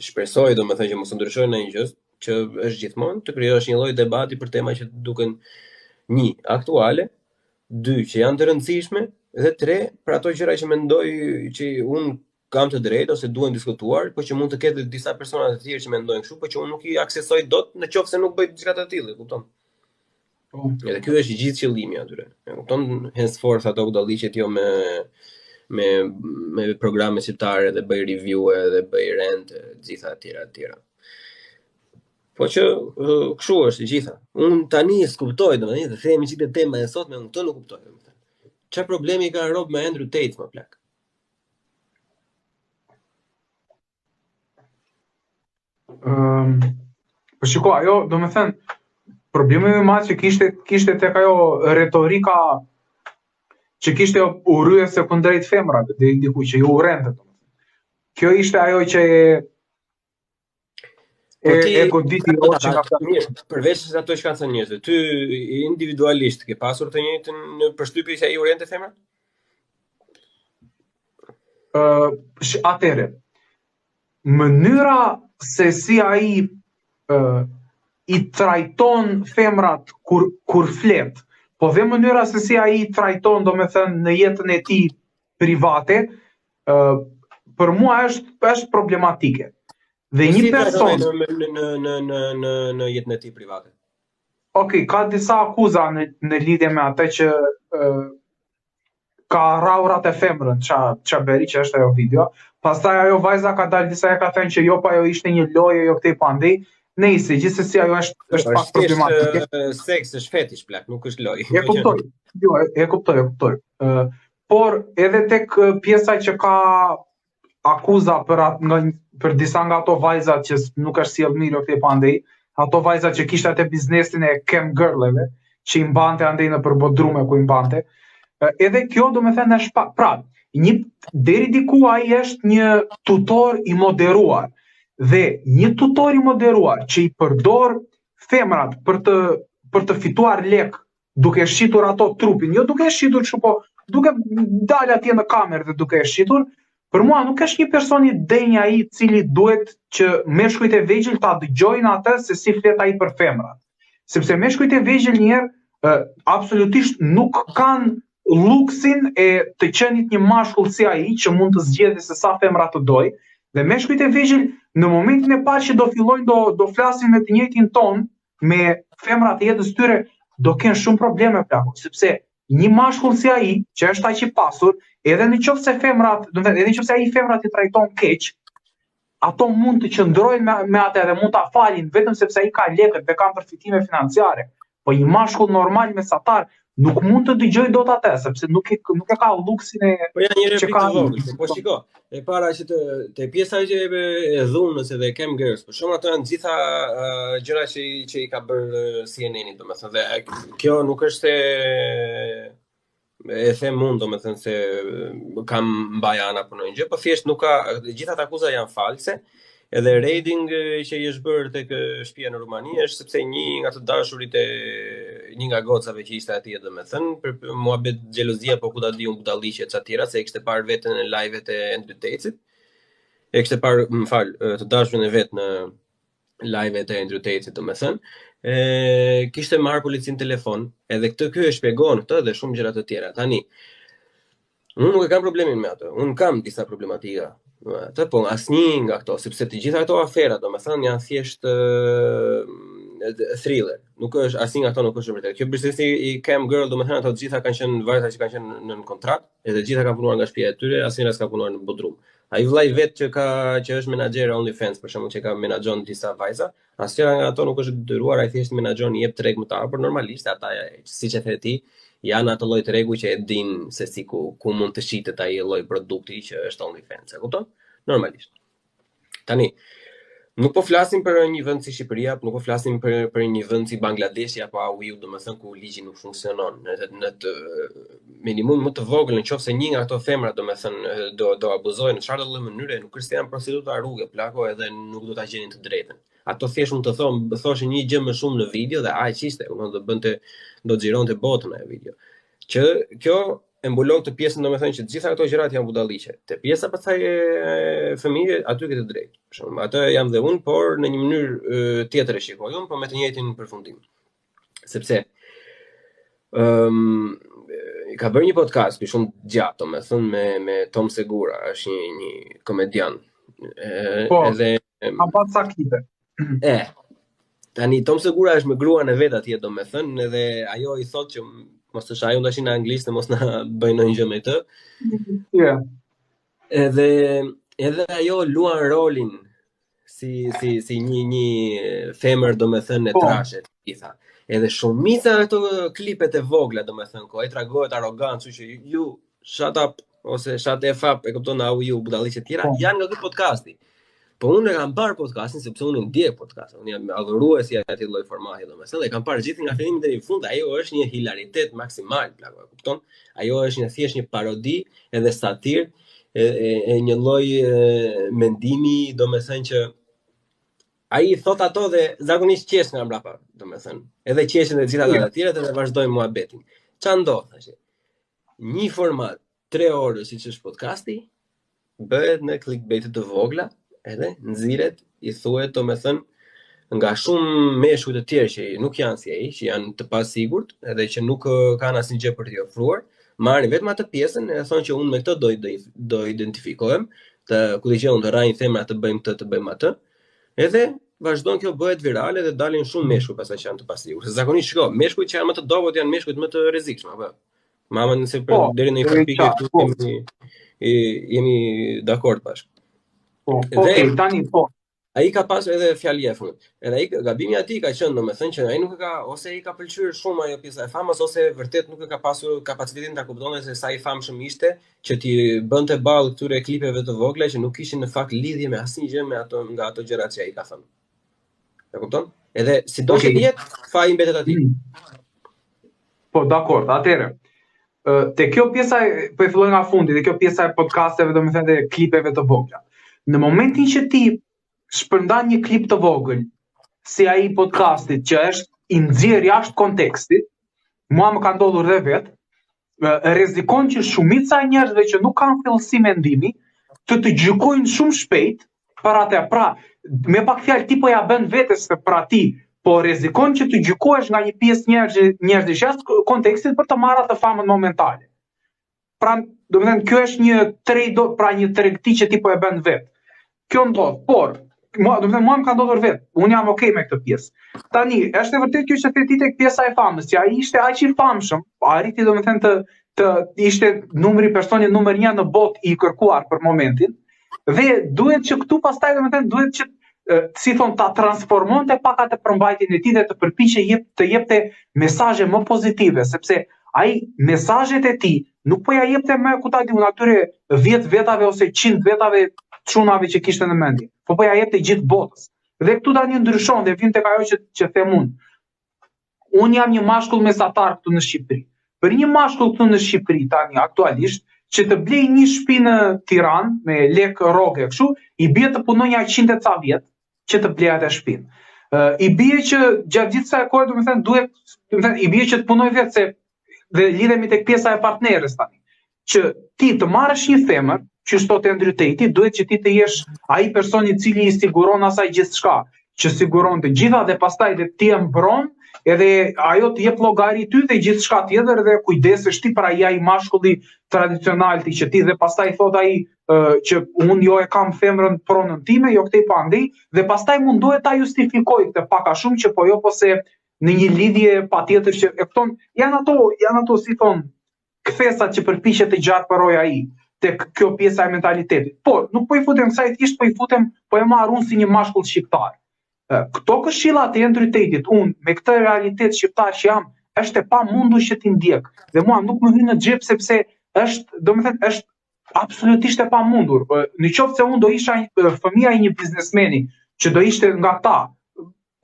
shpresoj domethënë që mos ndryshojë ndonjë gjë, që është gjithmonë të krijosh një lloj debati për tema që duken 1 aktuale, 2 që janë të rëndësishme, dhe 3 për ato gjëra që mendoj që unë kam të drejtë ose duhen diskutuar, por që mund të ketë disa persona të tjerë që mendojnë kështu, por që unë nuk i aksesoj dot nëse nuk bëj diçka të tillë, kupton? Edhe ky është gjithë qëllimi atyre. E kupton? Henceforth ato budalliqet jo me programe shqiptare dhe bëj review dhe bëj rant, gjitha të tjera. Po që kështu është e gjitha. Unë tani s'kuptoj, domethënë, të themi çike tema e sotme, unë këtë nuk kuptoj, domethënë. Çfarë problemi ka Rob me Andrew Tate më plak? Po shiko, ajo, domethënë, problemi më i madh që kishte tek ajo retorika që kishte urryese kundrejt femrave, deri diku që ju urrente, domethënë. Kjo ishte ajo që e goditi Roçi nga mirë, përveç se ato që kanë thënë njerëzve, ty individualisht ke pasur të njëjtën përshtypje që ai urrente femrat? Atëre, mënyra se si ai i trajton femrat kur flet, po dhe mënyra se si ai i trajton, domethënë, në jetën e tij private, për mua është problematike. Dhe një person në jetën e tij private. Okej, ka disa akuza në lidhje me atë që ka rraurat e femrën, qa beri që është ajo video. Pastaj ajo vajza ka dalë disa e ka thënë që jo, pa ajo ishte një lojë, jo këtë pandej. Nejse, gjithsesi ajo është pak problematike. Seks është fetish plak, nuk është lojë. E kuptoj. Jo, e kuptoj. Por edhe tek pjesa që ka akuza për disa nga ato vajzat që nuk është sjell mirë këtë pandej, ato vajzat që kishte atë biznesin e cam girleve, që i mbante andej në përbodrume ku i mbante. Edhe kjo domethënë është deri diku ai është një tutor i moderuar. Dhe një tutor i moderuar që i përdor femrat për të fituar lek duke shqitur ato trupin, jo duke shqitur kështu, po duke dalë atje në kamerë dhe duke shqitur, për mua nuk është një person i denj ai i cili duhet që meshkujt e vegjël ta dëgjojnë atë se si flet ai për femrat. Sepse meshkujt e vegjël njëherë absolutisht nuk kanë luksin e të qenit një mashkull si ai që mund të zgjedhë se sa femra të doj, dhe meshkujt e vegjël në momentin e parë që do fillojnë do flasin me të njëjtin ton me femrat e jetës tyre, do kenë shumë probleme plako, sepse një mashkull si ai, që është aq i pasur, edhe nëse ai femrat i trajton keq, ato mund të qëndrojnë me atë dhe mund ta falin vetëm sepse ai ka lekët dhe kanë përfitime financiare. Po një mashkull normal mesatar nuk mund të dëgjoj dot atë, sepse nuk e ka luksin e po janë një replik të vogël. Po shiko, e para që te pjesa që e dhunës edhe cam girls, por shumë ato janë gjitha gjëra që i ka bërë CNN-i, domethënë, dhe kjo nuk është e them unë, domethënë, se kam mbajana apo ndonjë gjë, po thjesht nuk ka, gjitha ato akuza janë false. Edhe raiding që i është bërë tek shtëpia në Rumani është sepse një nga të dashurit e një nga gocave që ishte atje, domethënë, për muhabet xhelozia, po ku ta di unë budalliqe ca tjera, se e kishte parë veten në live-et e Andrew Tate-it. E kishte parë, të dashurin e vet në live-et e Andrew Tate-it, domethënë. Kishte marrë policin telefon, edhe ky e shpjegon këtë dhe shumë gjëra të tjera. Tani, unë nuk e kam problemin me atë. Unë kam disa problematika. Po asnjë nga këto, sepse të gjitha këto afera, domethënë, janë thjesht thriller. Nuk është asnjë nga këto nuk është vërtet. Kjo biznesi i cam girl, domethënë, ato të gjitha kanë qenë vajza që kanë qenë në kontratë, edhe të gjitha kanë punuar nga shtëpia e tyre, asnjëra s'ka punuar në bodrum. Ai vllai vet që është menaxher OnlyFans, për shembull, që ka menaxhon disa vajza, asnjëra nga ato nuk është detyruar, ai thjesht menaxhon, i jep treg më të hapur, normalisht ata, siç e the ti, janë ato lloj tregu që e din se si ku mund të shitet ai lloj produkti që është OnlyFans, e kupton? Normalisht. Tani, nuk po flasim për një vend si Shqipëria, nuk po flasim për një vend si Bangladeshi apo AU, domethënë, ku ligji nuk funksionon. Në të minimum më të vogël, nëse një nga ato femra, domethënë, do abuzojnë në çfarë lloj mënyre, nuk është janë prostituta rrugë, plako, edhe nuk do ta gjenin të drejtën. Ato thjesht mund të thoshin një gjë më shumë në video dhe aq ishte, do xhironte botën ajo video. Që kjo e mbulon të pjesën, domethënë, që të gjitha ato gjërat janë budalliqe. Te pjesa pastaj e fëmijëve, aty ke të drejtë. Për shembull, atë jam dhe unë, por në një mënyrë tjetër e shikoj unë, por me të njëjtin përfundim. Sepse ka bërë një podcast shumë gjatë, domethënë, me Tom Segura, është një komedian. Edhe kam pas sa klipe. Tani Tom Segura është me gruan e vet atje, domethënë, edhe ajo i thotë që mos të shajun tash në anglisht, mos na bëjnë ndonjë gjë me të. Yeah. Edhe ajo luan rolin si një femër domethënë e trashe, i tha. Edhe shumica ato klipet e vogla domethënë ai tregohet arrogant, kështu që ju shut up ose shut the fuck, e kupton, au ju budalliqe të tjera janë nga ky podcasti. Po unë e kam parë podcastin sepse unë ndjej podcastin, unë jam adhurues i atij lloj formati domethënë, dhe kam parë gjithë nga fillimi deri në fund, ajo është një hilaritet maksimal, plako, e kupton? Ajo është thjesht një parodi edhe satir e një lloj mendimi, domethënë që ai thot ato dhe zakonisht qesh nga mbrapa, domethënë. Edhe qeshin e gjitha ata të tjerët edhe vazhdojmë muhabetin. Ç'a ndodh tash? Një format 3 orë siç është podcasti bëhet në clickbait të vogla, edhe nxiret, i thuhet domethënë nga shumë meshkuj të tjerë që nuk janë si ai, që janë të pasigurt, edhe që nuk kanë asnjë gjë për t'i ofruar, marrin vetëm atë pjesën e thonë që unë me këtë do identifikohem, ku diçka unë të rajnë themra të bëjmë këtë, të bëjmë atë. Edhe vazhdon kjo bëhet virale dhe dalin shumë meshkuj pastaj që janë të pasigurt. Se zakonisht shiko, meshkujt që janë më të dobët janë meshkujt më të rrezikshëm, apo. Mama nëse deri në një pikë këtu jemi dakord bashkë. Okej, tani po. Ai ka pasur edhe fjalë jefun. Edhe ai gabimi i tij ka qenë domethënë që ai nuk e ka ose i ka pëlqyer shumë ajo pjesa e famës ose vërtet nuk e ka pasur kapacitetin ta kuptonte se sa i famshëm ishte që ti bënte ballë këtyre klipeve të vogla që nuk kishin në fakt lidhje me asnjë gjë me ato nga ato gjërat që ai ka thënë. E kupton? Edhe sido që jetë faji mbetet atij. Po, dakord. Atëherë, te kjo pjesa po e filloj nga fundi, te kjo pjesa e podcasteve, domethënë dhe klipeve të vogla. Në momentin që ti shpërndan një klip të vogël si ai podcastit që është i nxjerr jashtë kontekstit, mua më ka ndodhur dhe vet, rrezikon që shumica e njerëzve që nuk kanë fillësi mendimi të gjykojnë shumë shpejt për atë. Pra, me pak fjalë ti po ja bën vetes se pra ti po rrezikon që të gjykohesh nga një pjesë njerëzish jashtë kontekstit për të marrë atë famën momentale. Pra, domethënë kjo është një një tregti që ti po e bën vet. Kjo ndodh, por mua më ka ndodhur vet. Unë jam okay me këtë pjesë. Tani, është e vërtetë kjo që the ti tek pjesa e famës, që ai ishte aq i famshëm, arriti domethënë të ishte numri personi numër 1 në botë i kërkuar për momentin, dhe duhet që këtu pastaj domethënë duhet që si thon ta transformonte pak atë përmbajtjen e tij dhe të përpiqej të jepte mesazhe më pozitive, sepse ai mesazhet e tij nuk po ja jepte më ku ta di unë atyre 10 vetave ose 100 vetave çunave që kishte në mendje, po ja jepte gjithë botës. Dhe këtu tani ndryshon dhe vjen tek ajo që them unë. Unë jam një mashkull mesatar këtu në Shqipëri. Për një mashkull këtu në Shqipëri tani aktualisht që të blej një shtëpi në Tiranë me lek rroge kështu, i bie të punoj 100 e ca vjet që të blej atë shtëpinë. I bie që gjatë gjithë kësaj kohe domethënë i bie që të punoj vetë se dhe lidhemi tek pjesa e partneres tani. Që ti të marrësh një femër, që sot e ndryteti, duhet që ti të jesh ai personi i cili i siguron asaj gjithçka, që siguron të gjitha dhe pastaj dhe ti e mbron, edhe ajo të jep llogari ty dhe gjithçka tjetër dhe kujdesesh ti për ai mashkulli tradicional ti që ti dhe pastaj thot ai që unë jo e kam femrën pronën time, jo këtej pa andej, dhe pastaj mundohet ta justifikoj këtë pak a shumë që po jo po se në një lidhje patjetër që e kupton, janë ato si thon kthesat që përpiqet të gjarpëroj ai tek kjo pjesa e mentalitetit. Por nuk po i futem kësaj thjesht po e marr unë si një mashkull shqiptar. Këto këshillat e ndrytetit, unë me këtë realitet shqiptar që jam, është e pamundur që ti ndjek. Dhe mua nuk më hyn në xhep sepse është absolutisht e pamundur. Në qoftë se unë do isha fëmia e një biznesmeni që do ishte nga ta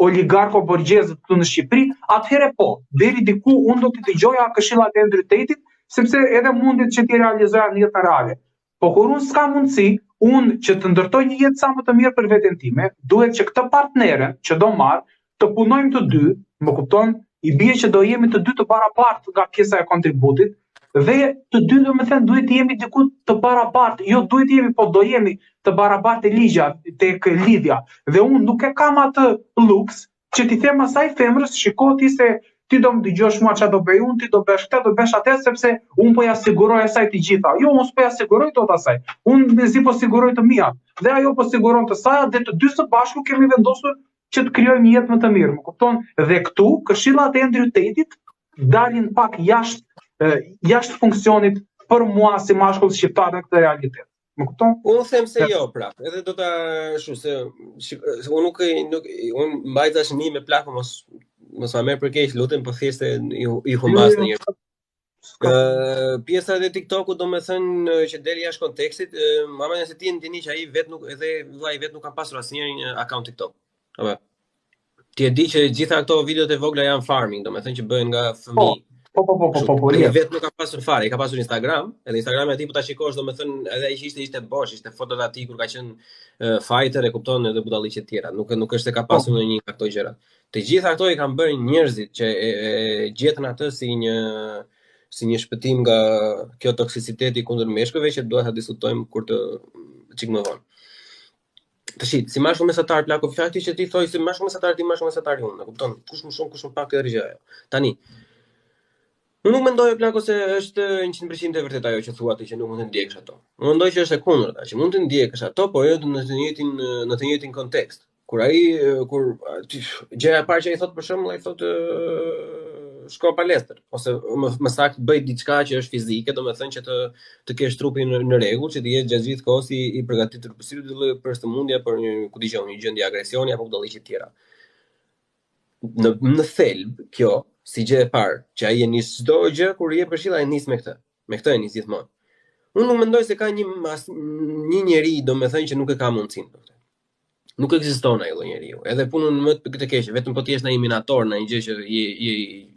oligarko borgjezët këtu në Shqipëri, atëherë po, deri diku unë do t'i dëgjoja këshillat e ndrytetit, sepse edhe mundit që t'i realizoja në jetën reale. Po kur unë s'ka mundësi, unë që të ndërtoj një jetë sa më të mirë për veten time, duhet që këtë partnere që do marr të punojmë të dy, më kupton, i bie që do jemi të dy të barabartë nga pjesa e kontributit, dhe të dy domethënë duhet të jemi diku të barabartë, jo duhet të jemi, po do jemi të barabartë tek lidhja. Dhe unë nuk e kam atë luks që ti them asaj femrës, shiko ti se ti do më dëgjosh mua çfarë do bëj unë, ti do bësh këtë, do bësh atë, sepse unë po ja siguroj asaj të gjitha. Jo, unë s'po ja siguroj dot asaj. Unë mezi po siguroj të mia. Dhe ajo po siguron të saj, dhe të dy së bashku kemi vendosur që të krijojmë një jetë më të mirë, më kupton? Dhe këtu këshillat e ndrytetit dalin pak jashtë funksionit për mua si mashkull shqiptar në këtë realitet. Më kupton? Unë them se jo, prap. Edhe do ta se unë unë mbaj dashni me plak, mos ma merr për keq, lutem, po thjesht i humbas në një. Pjesa e TikTokut, domethënë që deli jashtë kontekstit, mama nëse ti ndjeni që ai vet nuk vllai vet nuk ka pasur asnjëherë një account TikTok. Apo. Ti e di që gjitha ato videot e vogla janë farming, domethënë që bëhen nga fëmijë. Po. Ai vet nuk ka pasur fare, i ka pasur Instagram, edhe Instagrami aty po ta shikosh, domethënë edhe ai që ishte bosh, ishte fotot aty kur ka qenë fighter, e kupton, edhe budalliqe të tjera. Nuk është se ka pasur ndonjë nga këto gjëra. Të gjitha ato i kanë bërë njerëzit që e gjetën atë si një shpëtim nga kjo toksiciteti kundër meshkujve që duhet ta diskutojmë kur të çik më vonë. Tash, si mashkull mesatar plako, fakti që ti thoj si mashkull mesatar ti, mashkull mesatar unë, e kupton? Kush më shumë, kush më pak këtë gjë ajo. Tani, unë nuk mendoj plako se është 100% e vërtet ajo që thua ti që nuk mund të ndjekësh ato. Unë mendoj që është e kundërta, që mund të ndjekësh ato, por jo në të njëjtin kontekst. Kur gjëja e parë që ai thot për shembull, ai thotë shko palestër ose më saktë bëj diçka që është fizike, domethënë që të kesh trupin në rregull, që të jesh gjatë gjithë kohës i përgatitur për çdo lloj përstëmundje, për një gjendje agresioni apo budalliqe të tjera. Në thelb kjo, si gjë e parë, që ai e nis çdo gjë kur i jep këshilla, e nis me këtë. Me këtë e nis gjithmonë. Unë nuk mendoj se ka një njeri, domethënë që nuk e ka mundësinë për këtë. Nuk ekziston ai lloj njeriu. Edhe punën më të keqe, vetëm po ti jesh në një minator, në një gjë që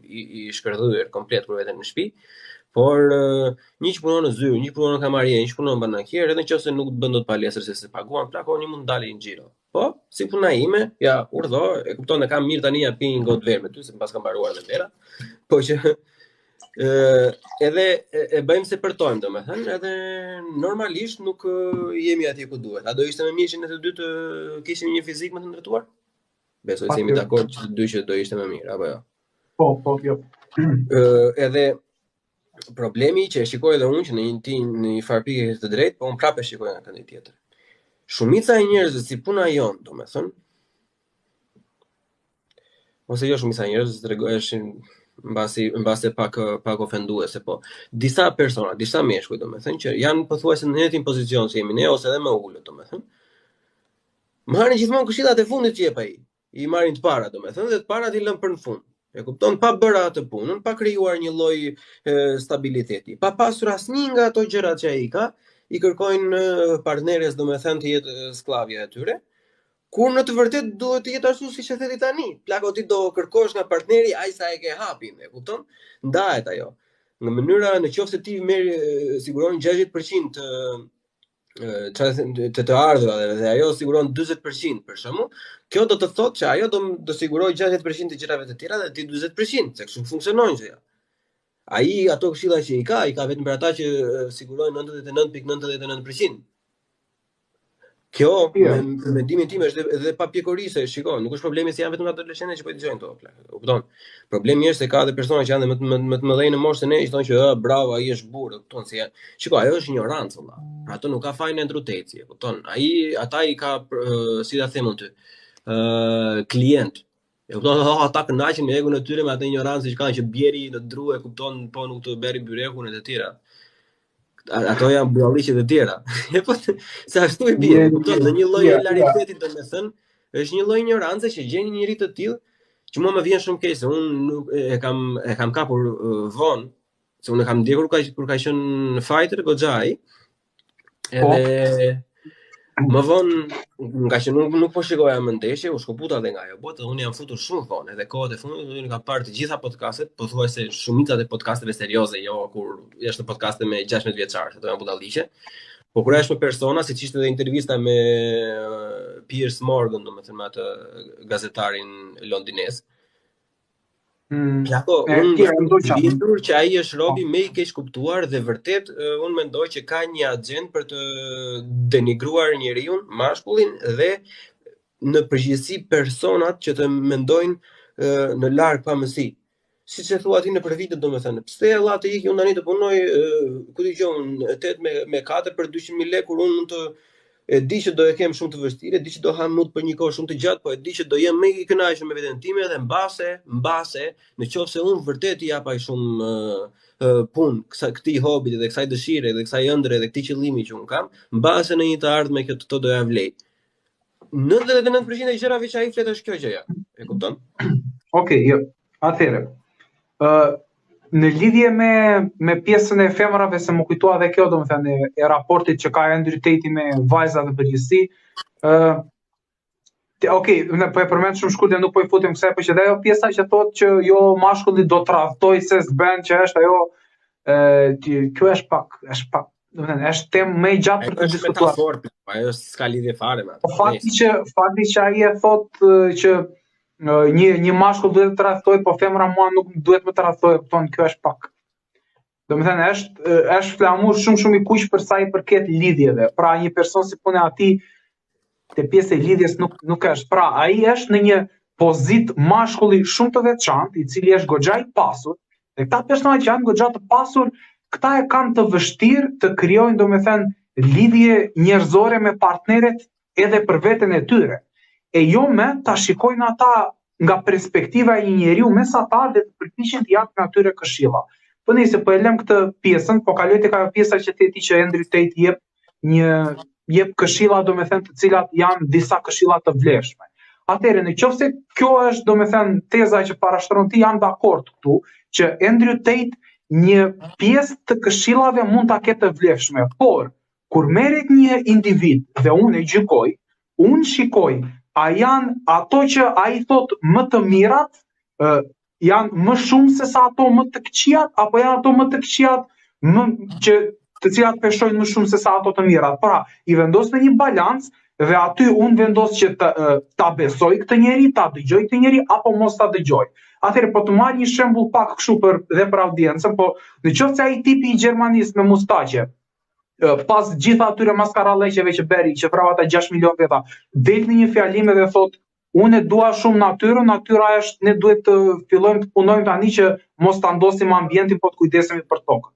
i shkërdhyer komplet kur veten në shtëpi, por një që punon në zyrë, një punon në kamarje, një që punon në bankier, edhe nëse nuk të bën dot palestër se se paguan, plako një mund dalë në xhiro. Po, si puna ime, ja, urdhë, e kupton, e kam mirë tani ja pi një gotë verë me ty, se pas kam mbaruar dhe vera. Po që edhe e bëjmë se përtojmë, domethënë, edhe normalisht nuk jemi atje ku duhet. A do ishte më mirë që ne të dy të kishim një fizik më të ndërtuar? Besoj se jemi dakord që të dy që do ishte më mirë, apo jo? Po, jo. Edhe problemi që e shikoj edhe unë që në një farë pikë të drejtë, po unë prapë e shikoj nga këndi tjetër. Shumica e njerëzve si puna jonë, domethënë, ose jo shumica e njerëzve, tregoheshin mbase pak ofenduese, po disa persona, disa meshkuj, domethënë, që janë pothuajse në njëjtin pozicion si jemi ne ose edhe më ulët, domethënë. Marrin gjithmonë këshillat e fundit që jep ai. I marrin të para, domethënë, dhe të parat i lën për në fund. E kupton, pa bërë atë punën, pa krijuar një lloj stabiliteti, pa pasur asnjë nga ato gjërat që ai ka, i kërkojnë partneres, domethënë, të jetë sklavja e tyre. Kur në të vërtet duhet të jetë ashtu siç e theti tani. Plako ti do kërkosh nga partneri ai sa e ke hapin, e kupton? Ndahet ajo. Në mënyra nëse ti merr siguron 60% të ardhurave dhe ajo siguron 40% për shembull, kjo do të thotë që ajo do siguroj 60% të gjërave të tjera dhe ti 40%, se kështu funksionojnë gjëja. Ai ato këshilla që i ka vetëm për ata që sigurojnë 99.99%. Kjo, në mendimin tim, është edhe pa pjekërisë, shiko, nuk është problemi se janë vetëm adoleshentë që po i dëgjojnë këto. Kupton? Problemi është se ka edhe persona që janë më të mëdhenj në moshë se ne, që thonë që bravo, ai është burr, kupton se shiko, ajo është ignorancë valla. Pra ato nuk ka fajin e ndruteci, kupton? Ata i ka si ta them unë, klient. E kupton, ata kënaqen me egun e tyre me atë ignorancë që kanë, që bjeri në dru, e kupton, po nuk të bëri byrekun e të tjera. Ato janë budalliqe të tjera. Po se ashtu i bie, kupton, në një lloj hilariteti, domethënë, është një lloj ignorancë që gjen një njerëz të tillë që mua më vjen shumë keq se unë nuk e kam kapur vonë, se unë e kam ndjekur kur ka qenë fighter goxhai. Edhe më vonë, nga që nuk po shikoja më ndeshje, u shkoputa dhe nga ajo botë, unë jam futur shumë vonë, edhe kohët e fundit unë kam parë të gjitha podcastet, pothuajse shumicat e podcasteve serioze, jo kur është në podcaste me 16 vjeçar, ato janë budalliqe. Po kur është me persona, siç ishte edhe intervista me Piers Morgan, domethënë me atë gazetarin londinez. Plako, unë bindur që ai është robi më i keq kuptuar dhe vërtet unë mendoj që ka një agjend për të denigruar njeriu, mashkullin dhe në përgjithësi personat që të mendojnë në larg pamësi. Siç e thua ti në për vitet, domethënë, pse Allah të ikë unë tani të punoj ku dëgjon 8 me 4 për 200.000 lekë kur unë mund të e di që do e kem shumë të vështirë, e di që do ha mut për një kohë shumë të gjatë, po e di që do jem më i kënaqur me veten time dhe mbase, nëse unë vërtet i jap ai shumë punë këtij hobit dhe kësaj dëshire dhe kësaj ëndre dhe këtij qëllimi që un kam, mbase në një të ardhme këto do ja vlej. 99% e gjërave që ai flet është kjo gjëja. E kupton? Okej, jo. Atëherë, në lidhje me pjesën e femrave, se më kujtoa dhe kjo, domethënë e raportit që ka Andrew Tate me vajzat në përgjithësi. Okej, ne po e përmend shumë shkurt dhe nuk po i futem kësaj, por që ajo pjesa që thotë që jo mashkulli do të tradhtoj se s'bën që është ajo, kjo është pak, domethënë është temë më e gjatë për të diskutuar. Metaforë, ajo s'ka lidhje fare me atë. Fakti që ai e thotë që një mashkull duhet të tradhtoj, po femra mua nuk duhet më tradhtoj, kupton, kjo është pak. Domethënë është flamur shumë i kuq për sa i përket lidhjeve. Pra një person si puna e atij te pjesa e lidhjes nuk është. Pra ai është në një pozit mashkulli shumë të veçantë, i cili është goxha i pasur, dhe këta persona që janë goxha të pasur, këta e kanë të vështirë të krijojnë domethënë lidhje njerëzore me partneret edhe për veten e tyre. E jo me ta shikojnë ata nga perspektiva e një njeriu mesatar dhe të përpiqen të japin atyre këshilla. Po nëse po e lëm këtë pjesën, po kaloj tek ajo pjesa që theti që Andrew Tate jep këshilla, domethënë të cilat janë disa këshilla të vlefshme. Atëherë, nëse kjo është domethënë teza që parashtron ti, jam dakord këtu që Andrew Tate një pjesë të këshillave mund ta ketë të vlefshme, por kur merret një individ dhe unë e gjykoj, unë shikoj a janë ato që ai thot më të mirat, janë më shumë se sa ato më të këqijat, apo janë ato më të këqijat të cilat peshojnë më shumë se sa ato të mirat. Pra, i vendos në një balancë dhe aty unë vendos që ta besoj këtë njeri, ta dëgjoj këtë njeri, apo mos ta dëgjoj. Atëherë, po të marr një shembull pak kështu për audiencën, po nëse ai tipi i gjermanist me mustaqe, pas gjitha atyre maskaralleqeve që beri, që vrau ata 6 milion veta, del në një fjalim dhe thot, unë e dua shumë natyrën, natyra është, ne duhet të fillojmë të punojmë tani që mos ta ndosim ambientin, po të kujdesemi për tokën.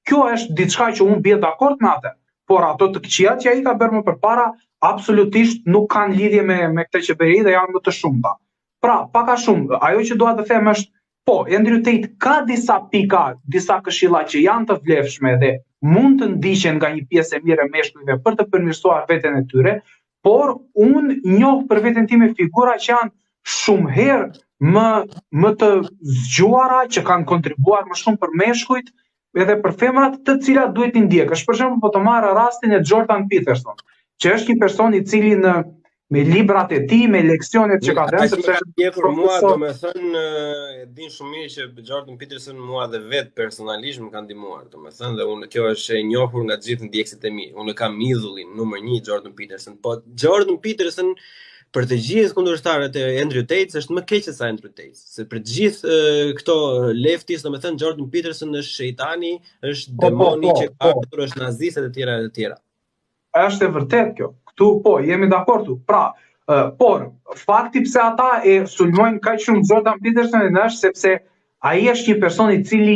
Kjo është diçka që unë bie dakord me atë, por ato të këqijat që ai ka bërë më përpara absolutisht nuk kanë lidhje me këtë që bëri dhe janë më të shumta. Pra, pak a shumë, ajo që dua të them është, po, Andrew Tate ka disa pika, disa këshilla që janë të vlefshme dhe mund të ndiqen nga një pjesë e mirë e meshkujve për të përmirësuar veten e tyre, por unë njoh për veten time figura që janë shumë herë më të zgjuara, që kanë kontribuar më shumë për meshkujt edhe për femrat, të cilat duhet i ndjekësh. Për shembull, po të marr rastin e Jordan Peterson, që është një person i cili me librat e tij, me leksionet që ka dhënë, sepse për mua, domethënë, e din shumë mirë që Jordan Peterson mua dhe vet personalisht më ka ndihmuar, domethënë, dhe unë kjo është e njohur nga të gjithë ndjekësit e mi. Unë kam idhullin numër 1 Jordan Peterson, po Jordan Peterson për të gjithë kundërshtarët e Andrew Tate është më keq se sa Andrew Tate. Se për të gjithë këto leftis, domethënë Jordan Peterson është shejtani, është demoni që ka ardhur, është nazist e të tjera e të tjera. Është e vërtet kjo. Këtu po, jemi dakord. Pra, por fakti pse ata e sulmojnë kaq shumë Jordan Petersonin është sepse ai është një person i cili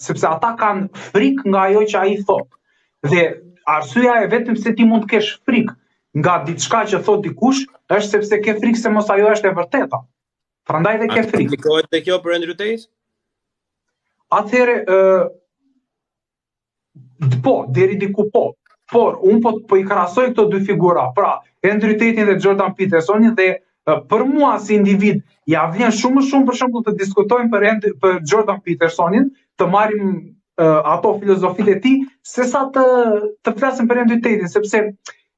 sepse ata kanë frikë nga ajo që ai thotë. Dhe arsyeja e vetëm se ti mund të kesh frikë nga diçka që thot dikush është sepse ke frikë se mos ajo është e vërteta. Prandaj dhe ke frikë. Aplikohet te kjo për Andrew Tate? Atëherë po, deri diku po. Por unë po i krahasoj këto dy figura, pra Andrew Tate dhe Jordan Petersonin, dhe për mua si individ ja vjen shumë për shembull të diskutojmë për Jordan Petersonin, të marrim ato filozofitë e tij, sesa të flasim për Andrew Tate, sepse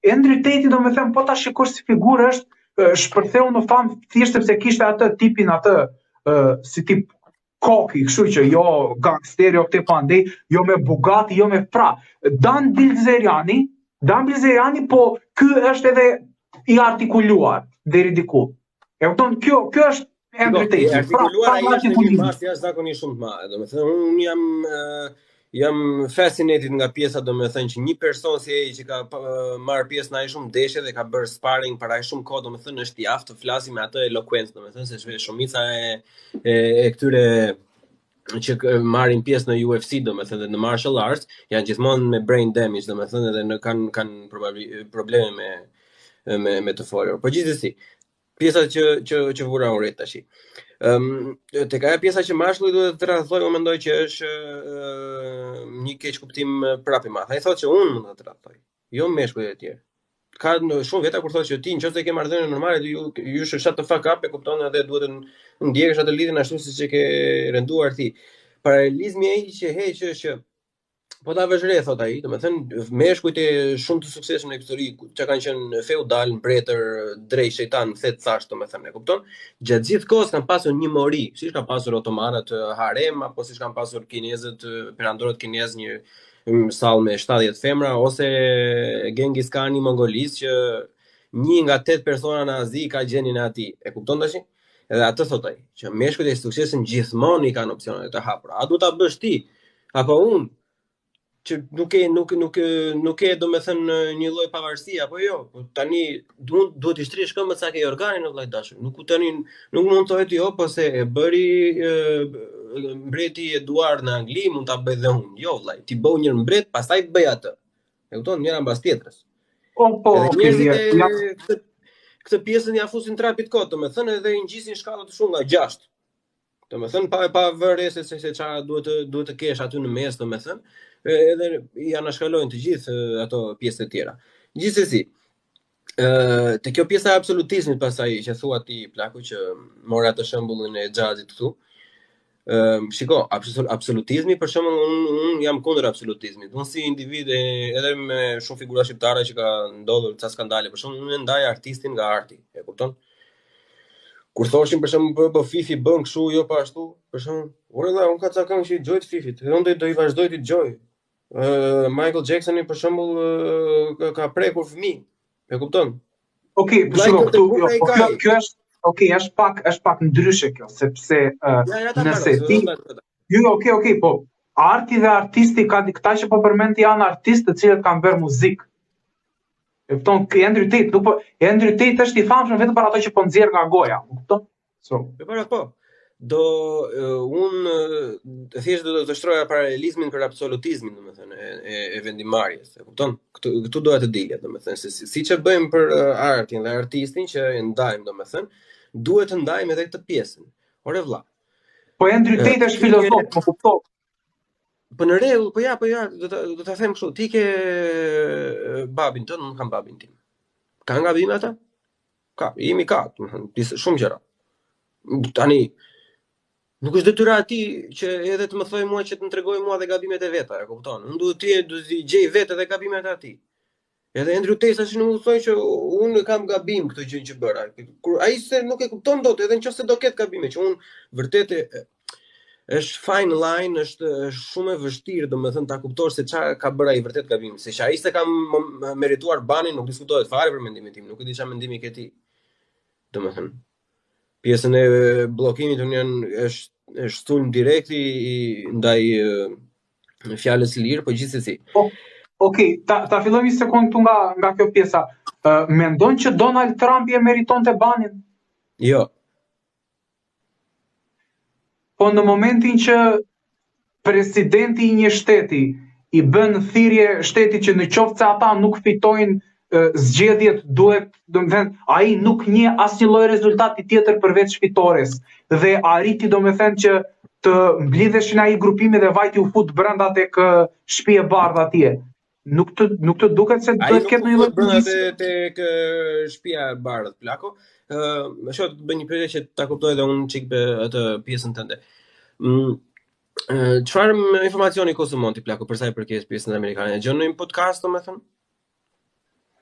Andrew Tate, domethënë, po ta shikosh si figurë është shpërtheu në famë thjesht sepse kishte atë tipin atë si tip koki, kështu që jo gangsteri, jo këtë pandej, jo me Bugatti, jo me pra. Dan Bilzeriani, po ky është edhe i artikuluar deri diku. E kupton, kjo është Andrew Tate. Artikuluar ai është një mas jashtëzakonisht shumë të madhe. Domethënë unë jam fascinated nga pjesa, domethënë që një person si ai që ka marrë pjesë në aq shumë ndeshje dhe ka bërë sparring për aq shumë kohë, domethënë është i aftë të flasë me atë elokuencë, domethënë se shumica e këtyre që marrin pjesë në UFC, domethënë dhe në martial arts, janë gjithmonë me brain damage, domethënë edhe kanë probleme me të folur. Po gjithsesi, pjesa që vura unë tash. Tek ajo pjesa që mashkulli duhet të tradhoj, unë mendoj që është një keq kuptim prapë i madh. Ai thotë që unë mund ta tradhoj, jo meshkujt e tjerë. Ka shumë veta kur thotë që ti nëse ke marrëdhënie normale, ju shut the fuck up, e kupton, edhe duhet të ndjekësh atë lidhjen ashtu siç e ke renduar ti. Paralelizmi ai që heq është që po ta vesh re, thot ai, domethënë meshkujt e shumë të suksesshëm në histori, që kanë qenë feudal, mbretër, drejt shejtan, thet thash, domethënë, e kupton? Gjatë gjithë kohës kanë pasur një mori, siç kanë pasur otomanët harem, apo siç kanë pasur kinezët, perandorët kinezë një sallë me 70 femra, ose Genghis Khan i Mongolisë që 1 nga 8 persona në Azi ka gjenin e ati. E kupton tash? Edhe atë thot ai, që meshkujt e suksesshëm gjithmonë i kanë opsionet të hapura. A duhet ta bësh ti apo unë? Që nuk e domethënë një lloj pavarësie apo jo, po tani duhet të shtrihesh këmbët sa ke organin në vllai dashur. Nuk mund të thotë jo, po se e bëri mbreti Eduard në Angli, mund ta bëj dhe unë. Jo vllai, ti bëu një mbret, pastaj bëj atë. E kupton, njëra mbas tjetrës. Po, këtë pjesën ja fusin trapit kot, domethënë edhe i ngjisin shkalla të shumë nga 6. Domethënë pa vërë se çfarë duhet të kesh aty në mes, domethënë, edhe i anashkalojnë të gjithë ato pjesët e tjera. Gjithsesi, te kjo pjesa e absolutizmit pasaj që thua ti Plaku, që mora atë shembullin e xhaxhit këtu. Shiko, absolutizmi, për shembull, unë jam kundër absolutizmit. Unë si individ, edhe me shumë figura shqiptare që ka ndodhur ca skandale, për shembull, unë ndaj artistin nga arti, e kupton? Kur thoshin për shembull po Fifi bën kështu, jo pa ashtu, për shembull, unë ka ca këngë që i dëgjoj të Fifit, dhe unë do i vazhdoj të dëgjoj. Michael Jacksoni për shembull ka prekur fëmijë, e kupton? Okej, po shiko, kjo është pak ndryshe kjo, sepse nëse ti okej, po arti dhe artisti këta që po përmend janë artistë të cilët kanë bërë muzikë. E kupton, Andrew Tate është i famshëm vetëm për ato që po nxjerr nga goja, e kupton? Po. Unë thjesht do të shtroja paralelizmin për absolutizmin, domethënë, e vendimarrjes, e kupton? Këtu doja të dilja, domethënë, se siç e bëjmë për artin dhe artistin që e ndajmë, domethënë, duhet të ndajmë edhe këtë pjesën. Ore vlla. Po Andrew Tate është filozof, po kupton? Po në rregull, po ja, do ta them kështu, ti ke babin tënd, unë kam babin tim. Ka gabime ata? Ka, domethënë, shumë gjëra. Tani nuk është detyra e tij që edhe të më thojë mua që të më tregojë mua dhe gabimet e veta, e kupton? Unë duhet të gjej vetë edhe gabimet e atij. Edhe Andrew Tate tash nuk thonë që unë kam gabim këtë gjë që bëra. Kur ai se nuk e kupton dot, edhe nëse do ketë gabime, që unë vërtet është fine line, është shumë e vështirë, domethënë ta kuptosh se çfarë ka bërë ai vërtet gabim. Se që ai se ka merituar banin, nuk diskutohet fare për mendimin tim, nuk e di çfarë mendimi ke ti. Domethënë pjesën e bllokimit është sulm direkt ndaj fjalës së lirë, po gjithsesi. Okej, ta fillojmë një sekond këtu nga kjo pjesa. Mendon që Donald Trump e meritonte banin? Jo. Po në momentin që presidenti i një shteti i bën thirrje shtetit që në qoftë se ata nuk fitojnë zgjedhjet, duhet, domethënë, ai nuk njeh asnjë lloj rezultati tjetër përveç fitores dhe arriti domethënë që të mblidheshin ai grupimi dhe vajti u fut brenda tek shtëpia e bardhë atje. Nuk të duket se duhet të ketë një lloj brenda tek shtëpia e bardhë, Plako. Më shoh të bëj një pyetje që ta kuptoj edhe unë çik atë pjesën tënde. Çfarë informacioni konsumon ti Plako për sa i përket pjesën amerikane? Gjon në një podcast, domethënë?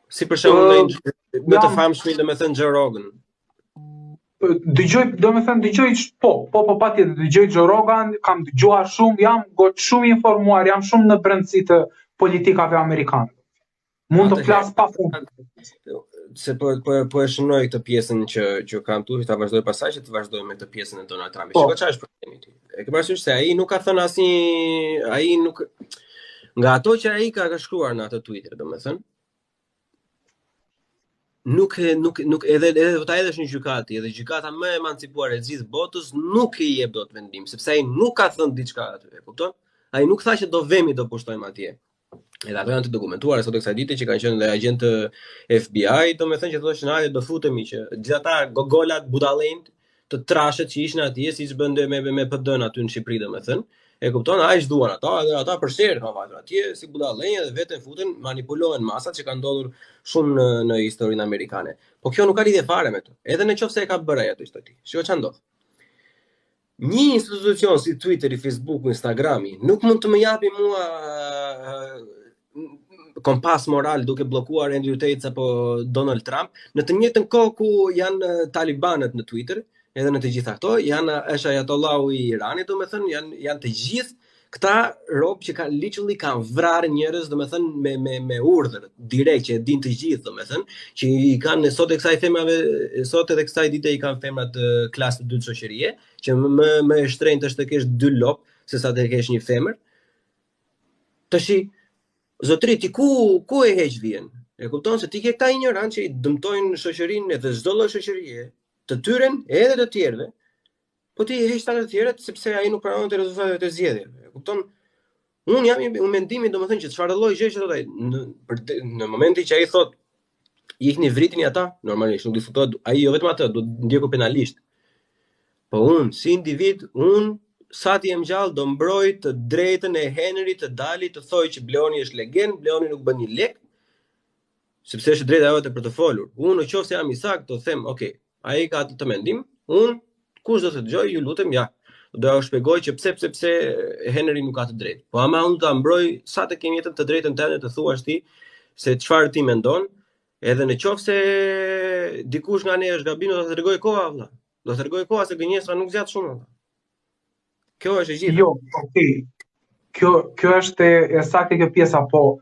Si për shembull në të famshëm, domethënë Joe Rogan. Dëgjoj, po patjetër dëgjoj Joe Rogan, kam dëgjuar shumë, jam shumë informuar, jam shumë në brendësi të politikave amerikane. Mund të flas pa fund. Se po e shënoj këtë pjesën që kam tu, ta vazhdoj pasaj që të vazhdoj me këtë pjesën e Donald Trumpit. Shiko çfarë është problemi ti. E ke parasysh se ai nuk ka thënë asnjë, ai nuk nga ato që ai ka shkruar në atë Twitter, domethënë. nuk edhe ta hedhësh në gjykati, edhe gjykata më e emancipuar e gjithë botës nuk i jep dot vendim, sepse ai nuk ka thënë diçka aty, e kupton? Ai nuk tha që do vemi do pushtojmë atje. Edhe ato janë të dokumentuara sot kësaj dite që kanë qenë dhe agent të FBI, domethënë që thoshin hajde do futemi që gjithë ata gogolat budallënt të trashët që ishin atje, siç bën me PD-n aty në Shqipëri domethënë. E kupton, aq duan ata, edhe ata përser kanë vajtur atje si budallënj dhe veten futen, manipulohen masat që kanë ndodhur shumë në historinë amerikane. Po kjo nuk ka lidhje fare me to. Edhe nëse e ka bërë ato histori. Shiko ç'a ndodh. Një institucion si Twitteri, Facebooku, Instagrami nuk mund të më japi mua kompas moral duke bllokuar Andrew Tate apo Donald Trump në të njëjtën kohë ku janë talibanët në Twitter, edhe në të gjitha këto është Ayatollahu i Iranit, domethënë janë të gjithë këta robë që kanë vrarë njerëz, domethënë me urdhër direkt që e din të gjithë, domethënë që i kanë sot edhe kësaj dite i kanë femrat të klasë të dytë shoqërie, që më e shtrenjtë është të kesh 2 lop sesa të kesh një femër. Tashi zotri, ti ku e heq vjen? E kupton se ti ke këta ignorant që i dëmtojnë shoqërinë edhe çdo lloj shoqërie, të tyren edhe të tjerëve, po ti e heq të tjerët sepse ai nuk pranon të rezultatet e zgjedhjeve. E kupton? Unë jam i mendimit domethënë që çfarë lloj gjë që thotë ai në momentin që ai thotë ikni vritini ata, normalisht nuk diskutohet, ai jo vetëm atë, do ndjeku penalisht. Po unë si individ, sa ti jem gjallë do mbroj të drejtën e Henry të dali të thojë që Bleoni është legend, Bleoni nuk bën një lek, sepse është drejta jote për të folur. Unë nëse jam i saktë do them, okay, ai ka atë të mendim, unë kush do të dëgjoj, ju lutem ja. Do ja shpjegoj që pse Henry nuk ka të drejtë. Po ama unë ta mbroj sa të kemi jetën të drejtën tënde të thuash ti se çfarë ti mendon, edhe nëse dikush nga ne është gabim do ta tregoj koha vëlla. Do ta tregoj koha se gënjestra nuk zgjat shumë. Kjo është e gjithë. Jo, okay. Kjo është e saktë kjo pjesa, po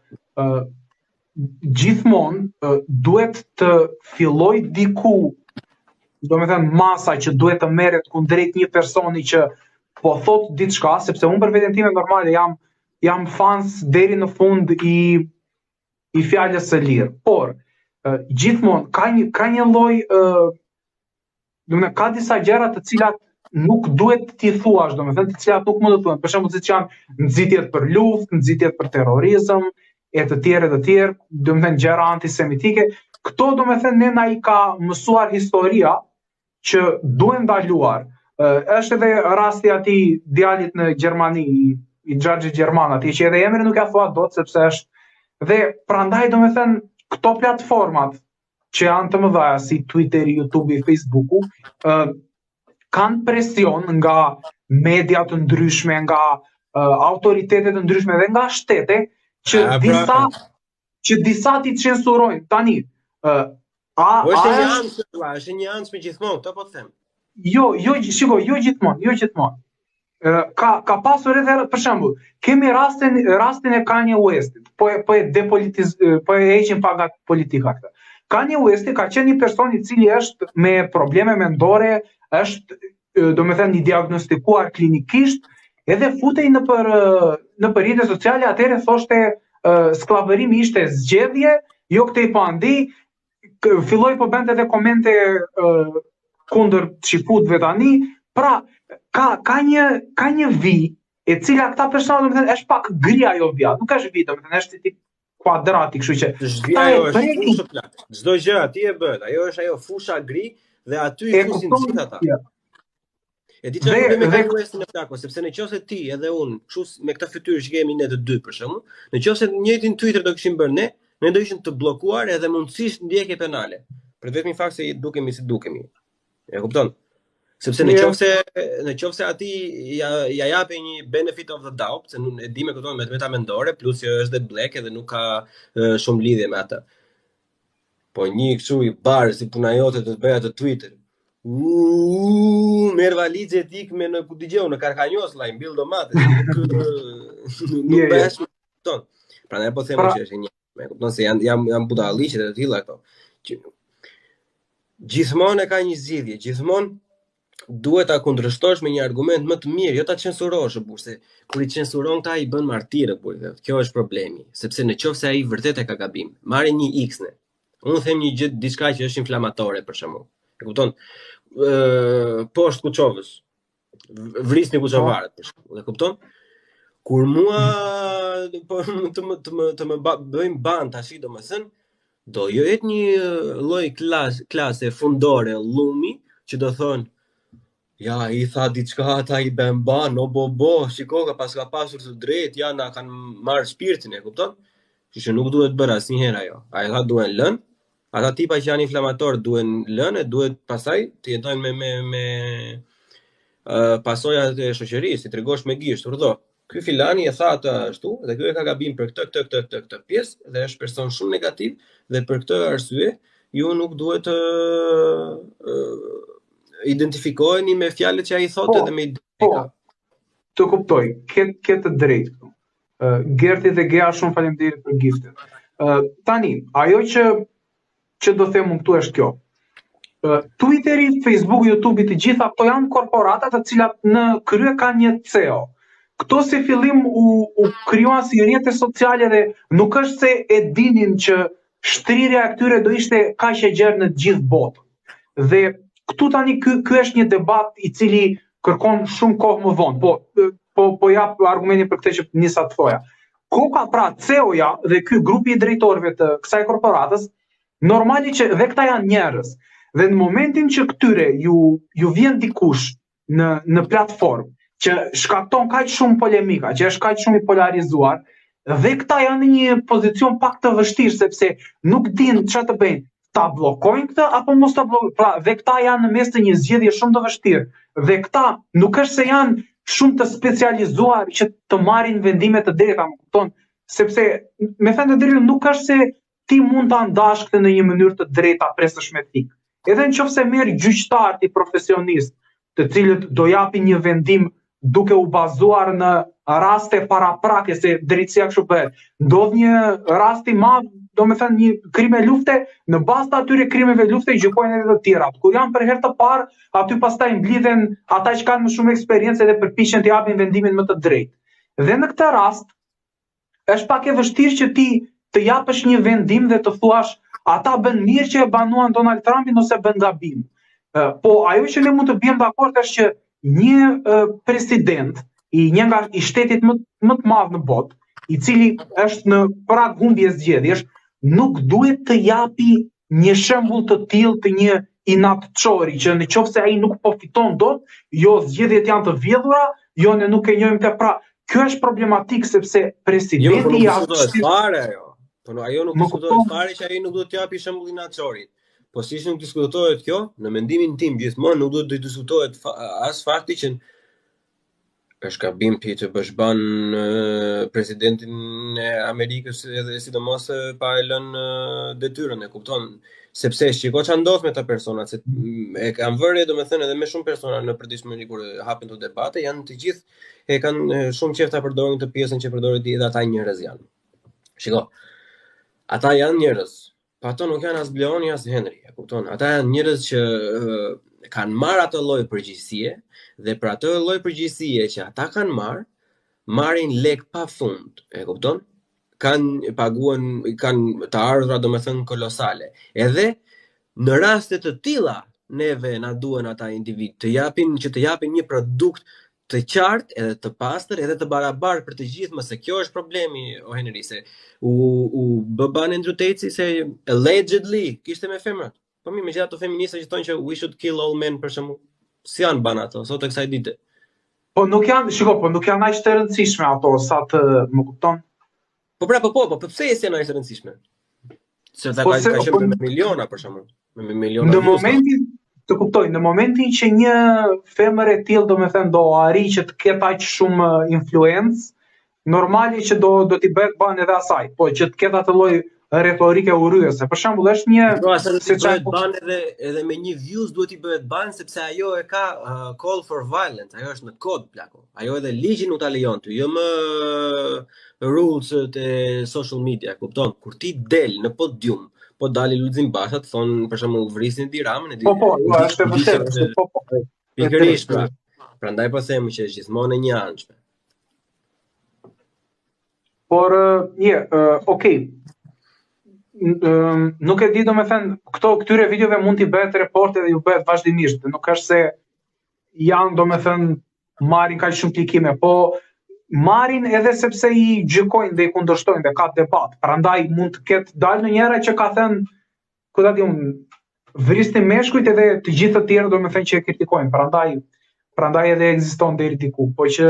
gjithmonë duhet të filloj diku, domethënë masa që duhet të merret kundrejt një personi që po thot diçka, sepse unë për veten time normale jam fans deri në fund i fjalës së lirë. Por gjithmonë ka një lloj domethënë ka disa gjëra të cilat nuk duhet ti thuash, domethënë të cilat nuk mund të thuhen. Për shembull, siç janë nxitjet për luftë, nxitjet për terrorizëm, e të tjerë, domethënë gjëra antisemitike. Këto domethënë na i ka mësuar historia që duhen ndaluar. Është edhe rasti atij djalit në Gjermani, i xhaxhit gjerman atij, që edhe emrin nuk ja thua dot sepse është dhe prandaj domethënë këto platformat që janë të mëdha si Twitteri, YouTubei, Facebooku, kanë presion nga media të ndryshme, nga autoritetet të ndryshme dhe nga shtete që disa ti censurojnë. Tani, është një anë me gjithmonë, këto po them. Jo gjithmonë. Ka pasur edhe, për shembull, kemi rastin e Kanye Westit, po e heqin pagat politika këtë. Kanye Westi ka qenë një person i cili është me probleme mendore, është domethënë i diagnostikuar klinikisht, edhe futej në për rrjete sociale, atëherë thoshte skllavërimi ishte zgjedhje, jo këtë i pandi, filloi po bënte edhe komente kundër shifutëve tani. Pra, ka një vi e cila këta persona domethënë është pak gri ajo vija, nuk është vi, domethënë është tip kuadratik, kështu që ajo është fushë plak. Çdo gjë aty e bëhet, ajo është ajo fusha gri dhe aty i fusin gjithë ata. E di çfarë me Kanye Westin në plako, sepse nëse ti edhe unë, kështu me këtë fytyrë që kemi ne të dy për shembull, nëse në njëjtin Twitter do kishim bërë ne do ishim të bllokuar edhe mundësisht ndjekje penale. Për vetëm fakt se dukemi si dukemi. E kupton? Sepse nëse ati ja japi një benefit of the doubt, se e di me këto me ta mendore, plus që është dhe black edhe nuk ka shumë lidhje me atë. Po një kështu i barë si puna jote të bëja të Twitter. Merë valizë e tik me në kudigjohë, në Karkanjos, la i mbil domate. Nuk bëhesh me këton. Pra ne po themo që është një. Me kupton se janë budalliqet e të tilla këto. Gjithmonë e ka një zgjidhje, gjithmonë duhet ta kundërshtosh me një argument më të mirë, jo ta censurosh, burse kur i censuron këta i bën martirë, burrë. Kjo është problemi, sepse nëse ai vërtet e ka gabim, marrë një X-ne. Unë them një gjë diçka që është inflamatore për shembull. E kupton? Poshtë Kuçovës. Vrisni Kuçovarët për shembull. E kupton? Kur mua po të më bëjmë ban tash, domethënë, do jetë një lloj klase fundore llumi që do thonë ja, i tha diçka, ata i bën ban, o bo, shiko ka pasur të drejtë, ja na kanë marrë shpirtin, e kupton? Që nuk duhet bërë asnjëherë ajo. Ata duhen lënë, ata tipa që janë inflamator duhen lënë, duhet pastaj të jetojnë me pasojat e shoqërisë, si tregosh me gisht, urdhë. Ky filani e tha atë ashtu, dhe ky e ka gabim për këtë pjesë dhe është person shumë negativ dhe për këtë arsye ju nuk duhet të identifikoheni me fjalët që ai thotë dhe me Po, të kuptoj, ke të drejtë këtu. Gerti dhe Gea, shumë faleminderit për giftin. Tani, ajo që do them këtu është kjo. Twitteri, Facebook, YouTube, të gjitha këto janë korporata të cilat në krye kanë një CEO. Këto si fillim u krijuan si rrjete sociale dhe nuk është se e dinin që shtrirja e këtyre do ishte kaq e gjerë në të gjithë botën. Dhe këtu tani ky është një debat i cili kërkon shumë kohë më vonë. Po jap argumentin për këtë që nisa të thoja. Koka pra CEO-ja dhe ky grupi i drejtorëve të kësaj korporatës, normali që dhe këta janë njerëz. Dhe në momentin që këtyre ju vjen dikush në platformë që shkakton kaq shumë polemika, që është kaq shumë i polarizuar, dhe këta janë në një pozicion pak të vështirë sepse nuk dinë çfarë të bëjnë. Ta bllokojnë këtë apo mos ta bllokojnë? Pra, dhe këta janë në mes të një zgjedhje shumë të vështirë. Dhe këta nuk është se janë shumë të specializuar që të marrin vendime të drejta, më kupton? Sepse me thënë të drejtën nuk është se ti mund ta ndash këtë në një mënyrë të drejta presëshme etik. Edhe nëse merr gjyqtar ti profesionist, të cilët do japin një vendim duke u bazuar në raste paraprake se drejtësia kështu bëhet. Ndodh një rast i madh, domethënë një krim e lufte, në bazë të atyre krimeve lufte gjykojnë edhe të tjerat. Kur janë për herë të parë, aty pastaj mblidhen ata që kanë më shumë eksperiencë dhe përpiqen të japin vendimin më të drejtë. Dhe në këtë rast është pak e vështirë që ti të japësh një vendim dhe të thuash ata bën mirë që e banuan Donald Trumpin ose bën gabim. Po ajo që ne mund të bijmë dakord është që një president i shtetit më të madh në botë, i cili është në prag humbjes zgjedhjesh, nuk duhet të japi një shembull të tillë të një inatçori që nëse ai nuk po fiton dot, jo zgjedhjet janë të vjedhura, jo ne nuk e njohim këtë. Pra, kjo është problematik sepse presidenti i ajo nuk diskutohet fare që ai nuk duhet të japi shembull inatçorit. Po siç nuk diskutohet kjo, në mendimin tim gjithmonë nuk duhet të diskutohet as fakti që është gabim ti të bësh ban presidentin e Amerikës edhe sidomos pa e lënë detyrën, e kupton? Sepse shiko çfarë ndodh me ta personat, se e kanë vënë domethënë edhe me shumë persona në përditshmëri kur hapen këto debate, janë të gjithë e kanë shumë qejf ta përdorin këtë pjesën që përdorin ti edhe ata njerëz janë. Shiko, ata janë njerëz, pa ato nuk janë as Bleoni as Henry, e kupton? Ata janë njerëz që kanë marrë atë lloj përgjegjësie dhe për atë lloj përgjegjësie që ata kanë marrin lek pafund, e kupton? Kanë të ardhura domethënë kolosale. Edhe në raste të tilla neve na duhen ata individ të japin një produkt të qartë edhe të pastër edhe të barabartë për të gjithë, mëse kjo është problemi o Henry, se u bë ban Andrew Tate se allegedly kishte me femrat. Po mirë, megjithatë ato feminista që thonë që we should kill all men për shembull, si janë ban ato sot e kësaj dite? Po nuk janë aq të rëndësishme ato sa të, më kupton? Po pse janë aq të rëndësishme? Se ata kanë qenë me miliona për shembull, me miliona. Në momentin të kuptoj, në momentin që një femër e tillë domethënë do arrijë që të ketë aq shumë influencë, normali që do t'i bëhet ban edhe asaj, po që të ketë atë lloj retorike urryese. Për shembull, është një se bëhet ban edhe me një views duhet i bëhet ban sepse ajo e ka call for violence, ajo është në kod plako. Ajo edhe ligji nuk ta lejon ty, jo më rules të social media, kupton? Kur ti del në podium, po dali Lulzim Basha të thonë për shembull vrisin Edi Ramën, është e vërtetë. Pikërisht pra. Prandaj po them që është gjithmonë e njëanshme. Por, okay. nuk e di domethënë këtyre videove mund t'i bëhet reporte dhe ju bëhet vazhdimisht, nuk është se janë domethënë marrin kaq shumë klikime, po marrin edhe sepse i gjykojnë dhe i kundërshtojnë dhe ka debat. Prandaj mund të ketë dalë ndonjëra që ka thënë, ku ta di unë, vrisni meshkujt edhe të gjithë të tjerë domethënë që e kritikojnë. Prandaj edhe ekziston deri diku. Po që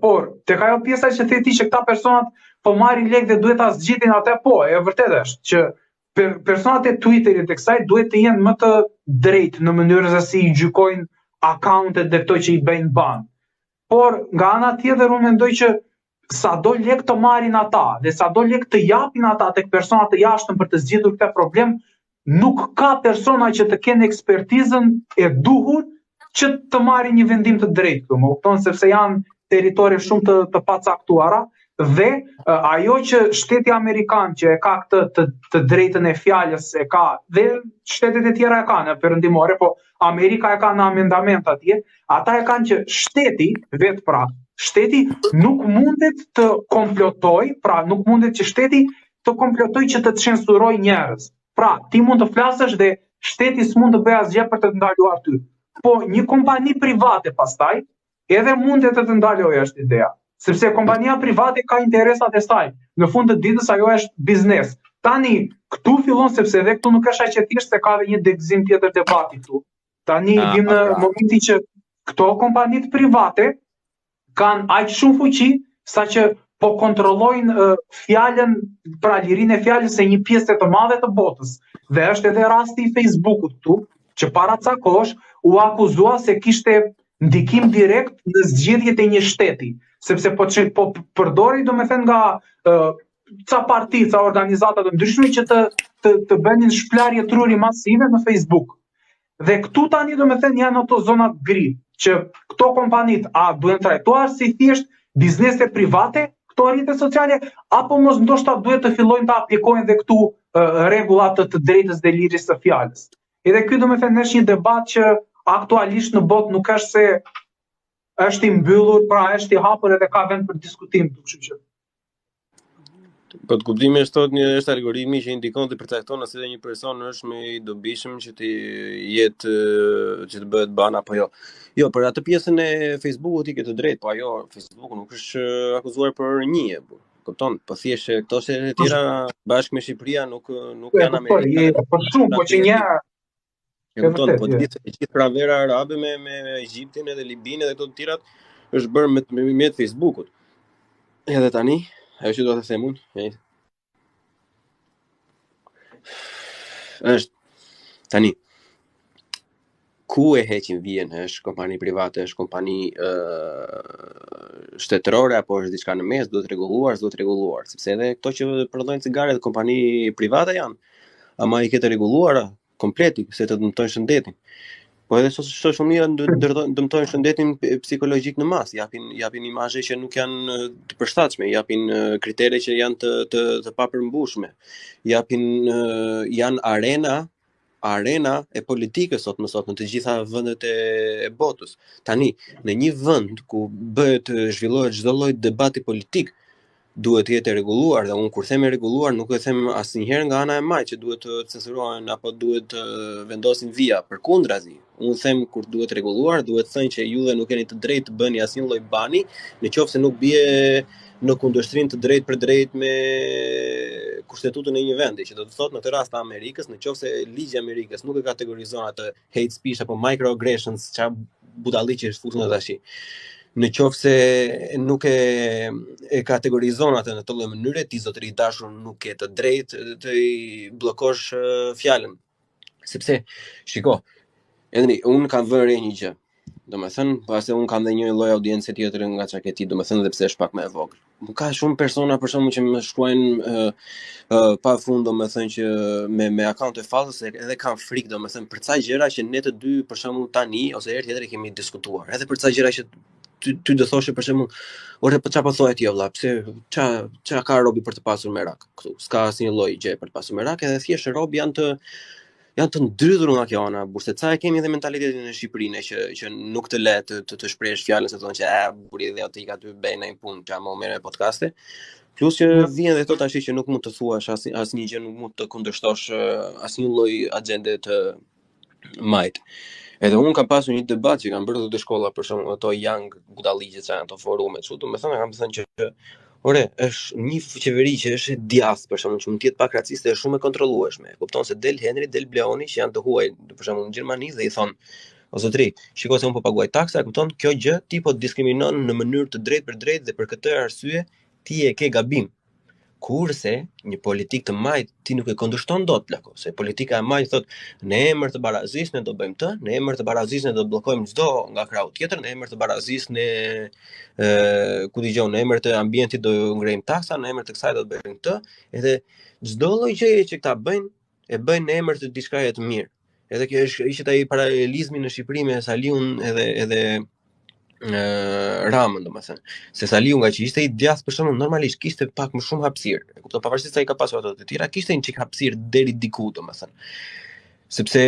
por tek ajo pjesa që the ti që këta personat po marrin lekë dhe duhet ta zgjitin atë, po, e vërtetë është që personat e Twitterit e kësaj duhet të jenë më të drejtë në mënyrën se si i gjykojnë accountet dhe këto që i bëjnë ban. Por nga ana tjetër unë mendoj që sado lekë të marrin ata dhe sado lekë të japin ata tek persona të jashtëm për të zgjidhur këtë problem, nuk ka persona që të kenë ekspertizën e duhur që të marrin një vendim të drejtë, më kupton, sepse janë territore shumë të pacaktuara dhe ajo që shteti amerikan që e ka këtë të drejtën e fjalës e ka dhe shtetet e tjera e kanë perëndimore, po Amerika e ka në amendament atje, ata e kanë që shteti nuk mundet të komplotoj, pra nuk mundet që shteti të komplotoj që të censuroj njerëz. Pra, ti mund të flasësh dhe shteti s'mund të bëjë asgjë për të ndaluar ty. Po një kompani private pastaj edhe mundet të ndalojë, është ideja. Sepse kompania private ka interesat e saj. Në fund të ditës ajo është biznes. Tani këtu fillon, sepse edhe këtu nuk është aq e thjeshtë se ka edhe një degëzim tjetër debati këtu. Tani vim në momentin që këto kompanitë private kanë aq shumë fuqi saqë po kontrollojnë fjalën, pra lirinë e fjalës e një pjesë të madhe të botës. Dhe është edhe rasti i Facebookut këtu, që para ca kohësh u akuzua se kishte ndikim direkt në zgjedhjet e një shteti, sepse po përdori domethënë nga ca parti, ca organizata të ndryshme që të bënin shplarje truri masive në Facebook. Dhe këtu tani domethënë janë ato zonat gri, që këto kompanit a duhen trajtuar si thjesht biznese private, këto rrjete sociale, apo mos ndoshta duhet të fillojnë të aplikojnë dhe këtu rregulla të drejtës dhe lirisë së fjalës. Edhe ky domethënë është një debat që aktualisht në botë nuk është se është i mbyllur, pra është i hapur edhe ka vend për diskutim, kështu që. Po të kuptimi është është algoritmi që indikon të përcakton nëse një person është më i dobishëm që të jetë që të bëhet ban apo jo. Jo, për atë pjesën e Facebookut i ke të drejtë, po ajo Facebooku nuk është akuzuar për një, kupton, po thjesht këto e tjera bashkë me Shqipëria nuk janë amerikane. Po shumë, po që një kupton, po të gjithë pranvera arabe me Egjiptin edhe Libin edhe këto të tjerat është bërë me Facebookut. Edhe tani ajo që do të them unë, është tani ku e heqin vijën, është kompani private, është kompani shtetërore apo është diçka në mes, duhet rregulluar, sepse edhe këto që prodhojnë cigare kompani private janë, ama i ketë rregulluara kompleti se të dëmtojnë shëndetin. Po edhe social media dëmtojnë shëndetin psikologjik në mas, japin imazhe që nuk janë të përshtatshme, japin kritere që janë të papërmbushme, janë arena e politikës sot në të gjitha vendet e botës. Tani, në një vend ku zhvillohet çdo lloj debati politik, duhet të jetë rregulluar, dhe unë kur them rregulluar nuk e them asnjëherë nga ana e majtë që duhet të censurohen apo duhet të vendosin vija, përkundrazi. Unë them kur duhet rregulluar, duhet thënë që ju dhe nuk keni të drejtë të bëni asnjë lloj bani, nëse nuk bie në kundërshtrim të drejtë për drejtë me kushtetutën e një vendi, që do të thotë në këtë rast të Amerikës, nëse ligji i Amerikës nuk e kategorizon atë hate speech apo microaggressions, çfarë budalliqe është futur tash. Nëse nuk e kategorizon atë në të lloj mënyre, ti zotëri i dashur nuk ke të drejtë të i bllokosh fjalën. Sepse, shiko, Edri, unë kam vënë re një gjë. Domethënë, pasi unë kam dhe një lloj audiencë tjetër nga çka ke ti, domethënë edhe pse është pak më e vogël. Ka shumë persona për shkakun që më shkruajnë pafund, domethënë që me akaunte fallse edhe kanë frikë, domethënë për ca gjëra që ne të dy për shkakun tani ose herë tjetër kemi diskutuar. Edhe për ca gjëra që ty do thoshe për shembull, ore po çfarë po thohet ti vëlla, pse ç'a ka robi për të pasur merak këtu? S'ka asnjë lloj gjë për të pasur merak, edhe thjesht robi janë të ndrydhur nga kjo ana, burse ca e kemi edhe mentalitetin në Shqipërinë që nuk të le të shprehësh fjalën se thonë që buri dhe aty ka ty bëj në punë, ç'a më merr podcaste. Plus që vjen dhe thotë tash që nuk mund të thuash asnjë gjë, nuk mund të kundërshtosh asnjë lloj agjende të majt. Edhe unë kam pasur një debat që kam bërë të shkolla për shembull ato young budalliqe që janë ato forume kështu, domethënë kam thënë që ore, është një qeveri që është e djathtë për shembull, që mund të jetë pak raciste, është shumë e kontrollueshme. Kupton se del Henry, del Bleoni që janë të huaj për shembull në Gjermani dhe i thon o zotri, shiko se unë po paguaj taksa, kupton, kjo gjë ti po diskriminon në mënyrë të drejtë për drejtë dhe për këtë arsye ti e ke gabim. Kurse një politik të majt ti nuk e kundërshton dot plako, se politika e majt thot në emër të barazisë ne do bëjmë të, në emër të barazisë ne do bllokojmë çdo nga krahu tjetër, në emër të barazisë ne ku dëgjon, në emër të ambientit do ngrejmë taksa, në emër të kësaj do bëjmë këtë, edhe çdo lloj gjëje që këta bëjnë e bëjnë në emër të diçkaje të mirë. Edhe kjo ishte ai paralelizmi në Shqipëri me Saliun edhe Ramën, domethënë. Se Saliu nga që ishte i djathtë për shembull normalisht kishte pak më shumë hapësirë. E kupton, pavarësisht se ai ka pasur ato të tjera, kishte një çik hapësirë deri diku, domethënë. Sepse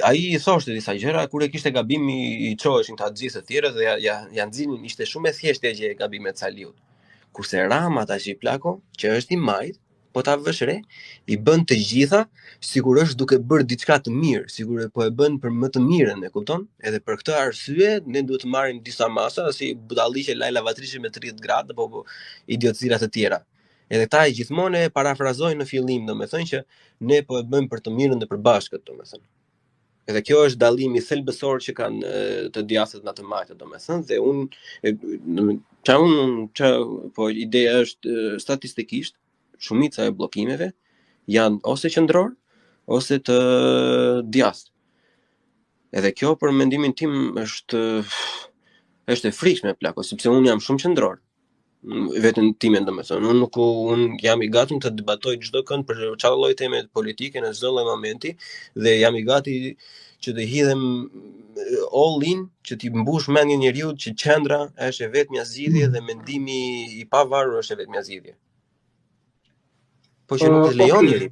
ai i thoshte disa gjëra kur e kishte gabim i çoheshin ta gjithë të tjerë dhe ja nxinin, ishte shumë e thjeshtë gjë e gabimet të Saliut. Kurse Rama tash i plako, që është i majt, po ta vësh re, i bën të gjitha sikur është duke bërë diçka të mirë, sikur po e bën për më të mirën, e kupton? Edhe për këtë arsye ne duhet të marrim disa masa si budalliqe Laila Vatrishi me 30 gradë apo idiotëzira të tjera. Edhe ta e gjithmonë e parafrazojnë në fillim, domethënë që ne po e bëjmë për të mirën dhe për bashkët, domethënë. Edhe kjo është dallimi thelbësor që kanë të djathtët nga të majtët, domethënë, dhe po ideja është statistikisht shumica e bllokimeve janë ose qendror ose të djathtë. Edhe kjo për mendimin tim është e frikshme plako, sepse unë jam shumë qendror. Veten time domethënë, unë jam i gatshëm të debatoj çdo kënd për çfarë lloj teme politike në çdo lloj momenti dhe jam i gati që të hidhem all in, që t'i mbush mendjen njeriu që qendra është e vetmja zgjidhje dhe mendimi i pavarur është e vetmja zgjidhje. Po që nuk të lejon njëri.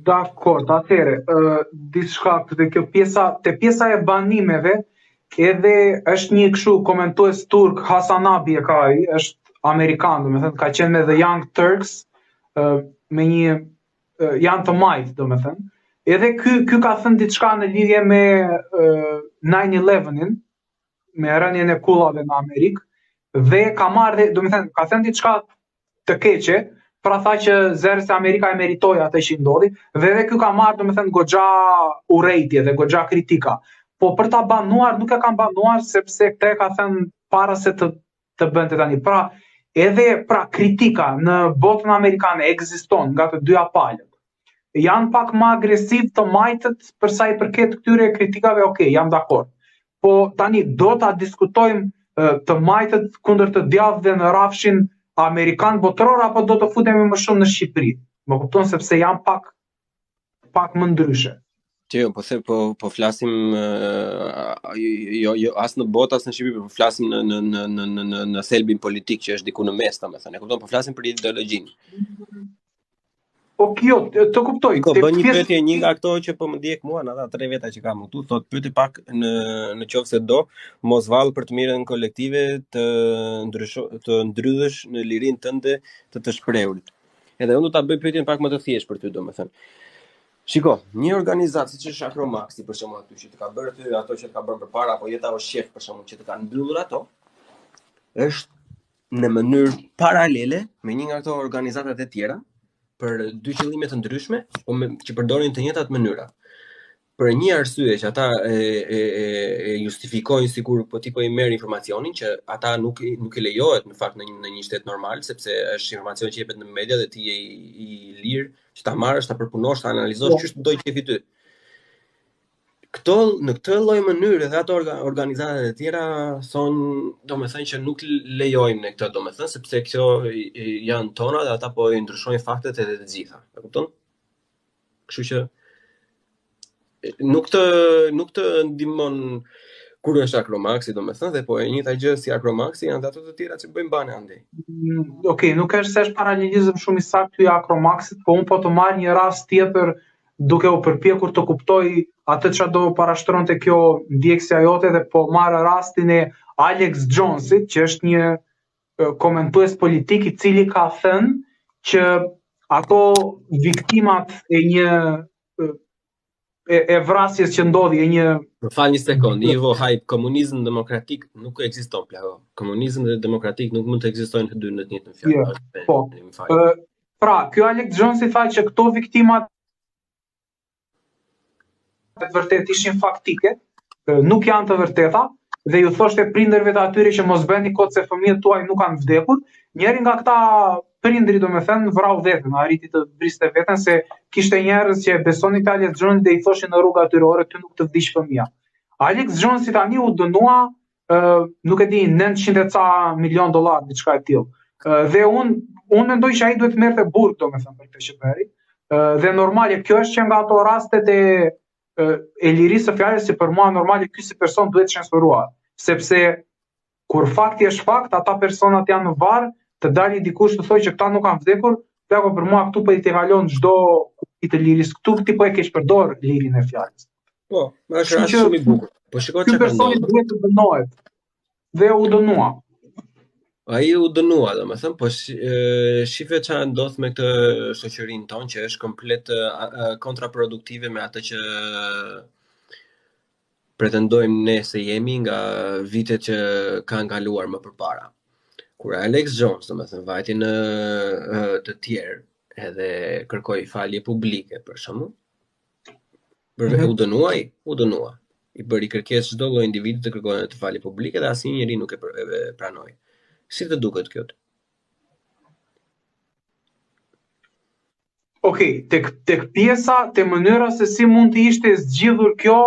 Dakor, atëherë, diçka te kjo pjesa e banimeve, edhe është një kështu komentues turk, Hasan Abi e ka ai, është amerikan, domethënë ka qenë me The Young Turks, me një janë të majt, domethënë. Edhe ky ka thënë diçka në lidhje me 9/11-in, me rënien e kullave në Amerikë, dhe ka marrë, domethënë ka thënë diçka të keqe, pra tha që zërë se Amerika e meritoi atë që ndodhi, dhe edhe ky ka marrë domethënë goxha urrejtje dhe goxha kritika. Po për ta banuar nuk e kanë banuar sepse këtë ka thënë para se të bënte tani. Pra, edhe kritika në botën amerikane ekziston nga të dyja palët. Janë pak më agresiv të majtët për sa i përket këtyre kritikave, okay, jam dakord. Po tani do ta diskutojmë të majtët kundër të djathtëve në rafshin amerikan botëror apo do të futemi më shumë në Shqipëri? Më kupton sepse janë pak më ndryshe. Po flasim jo as në botë as në Shqipëri, po flasim në thelbin politik që është diku në mes, domethënë. E kupton, po flasim për ideologjinë. Po kjo, të kuptoj. Bën një pyetje një nga ato që po më ndjek mua në ata 3 veta që kam këtu, thotë pyeti pak në qoftë se do mos vall për të mirën kolektive të ndrydhësh në lirinë tënde të shprehurit. Edhe unë do ta bëj pyetjen pak më të thjeshtë për ty, domethënë. Shiko, një organizatë siç është Akromaksi për shembull aty që të ka bërë ty ato që të ka bërë përpara apo Jeta o Shef për shembull që të kanë mbyllur ato, është në mënyrë paralele me një nga ato organizatat e tjera për 2 qëllime të ndryshme, po që përdorin të njëjtat mënyra. Për një arsye që ata e justifikojnë sikur po ti po i merr informacionin që ata nuk i lejohet në fakt në një shtet normal, sepse është informacion që jepet në media dhe ti je i lirë që ta marrësh, ta përpunosh, ta analizosh ç'është do qefi ty. Në këtë lloj mënyre dhe ato organizatat e tjera thonë, domethënë që nuk lejojmë ne këtë, domethënë sepse kjo janë tona dhe ata po i ndryshojnë faktet edhe të gjitha. E kupton? Kështu që nuk të ndihmon kur është Akromaksi, domethënë, dhe po e njëjta gjë si Akromaksi janë ato të tjera që bëjnë bane andej. Okej, nuk është se është paralelizëm shumë i saktë i Akromaksit, po un po të marr një rast tjetër duke u përpjekur të kuptoj atë që do parashtronte kjo ndjekësja jote dhe po marrë rastin e Alex Jonesit, që është një komentues politik I cili ka thënë që ato viktimat e një e vrasjes që ndodhi e një Më fal një sekond, Ivo Hype, komunizëm demokratik nuk ekziston plako. Komunizëm dhe demokratik nuk mund të ekzistojnë të dy në të njëjtën fjalë. Po. Pra, ky Alex Jones I tha që këto viktimat të vërtet ishin faktike, nuk janë të vërteta, dhe ju thoshte prindërve të atyre që mos bëni kot se fëmijët tuaj nuk kanë vdekur. Njëri nga këta prindri domethënë vrau veten, arriti të vriste veten se kishte njerëz që besonin te Alex Jones dhe I thoshin në rrugë atyre orë ty nuk të vdiq fëmia. Alex Jones tani u dënua nuk e di 900 ca milion dollar diçka e tillë. Dhe unë mendoj që ai duhet merrte burg domethënë për këtë që bëri. Dhe normale kjo është që nga ato rastet e lirisë së fjalës që për mua normale ky si person duhet censuruar, sepse kur fakti është fakt, ata personat janë në varr, të dali dikush të thojë që këta nuk kanë vdekur, plako për mua këtu po I të kalon çdo I të lirisë, këtu ti po e keq përdor lirinë e fjalës. Po, është rast shumë I bukur. Po shikoj çka ky personi duhet të dënohet. Dhe u dënua. Ai u dënua, domethënë, po shife çfarë ndodh me këtë shoqërinë tonë që është komplet kontraproduktive me atë që pretendojmë ne se jemi nga vitet që kanë kaluar më përpara. Kur Alex Jones, domethënë, vajti në të tjerë edhe kërkoi falje publike për shembull, u dënua. I bëri kërkesë çdo lloj individi të kërkojë të falje publike dhe asnjë njeri nuk e pranoi. Si të duket kjo? Okej, tek pjesa, te mënyra se si mund të ishte zgjidhur kjo,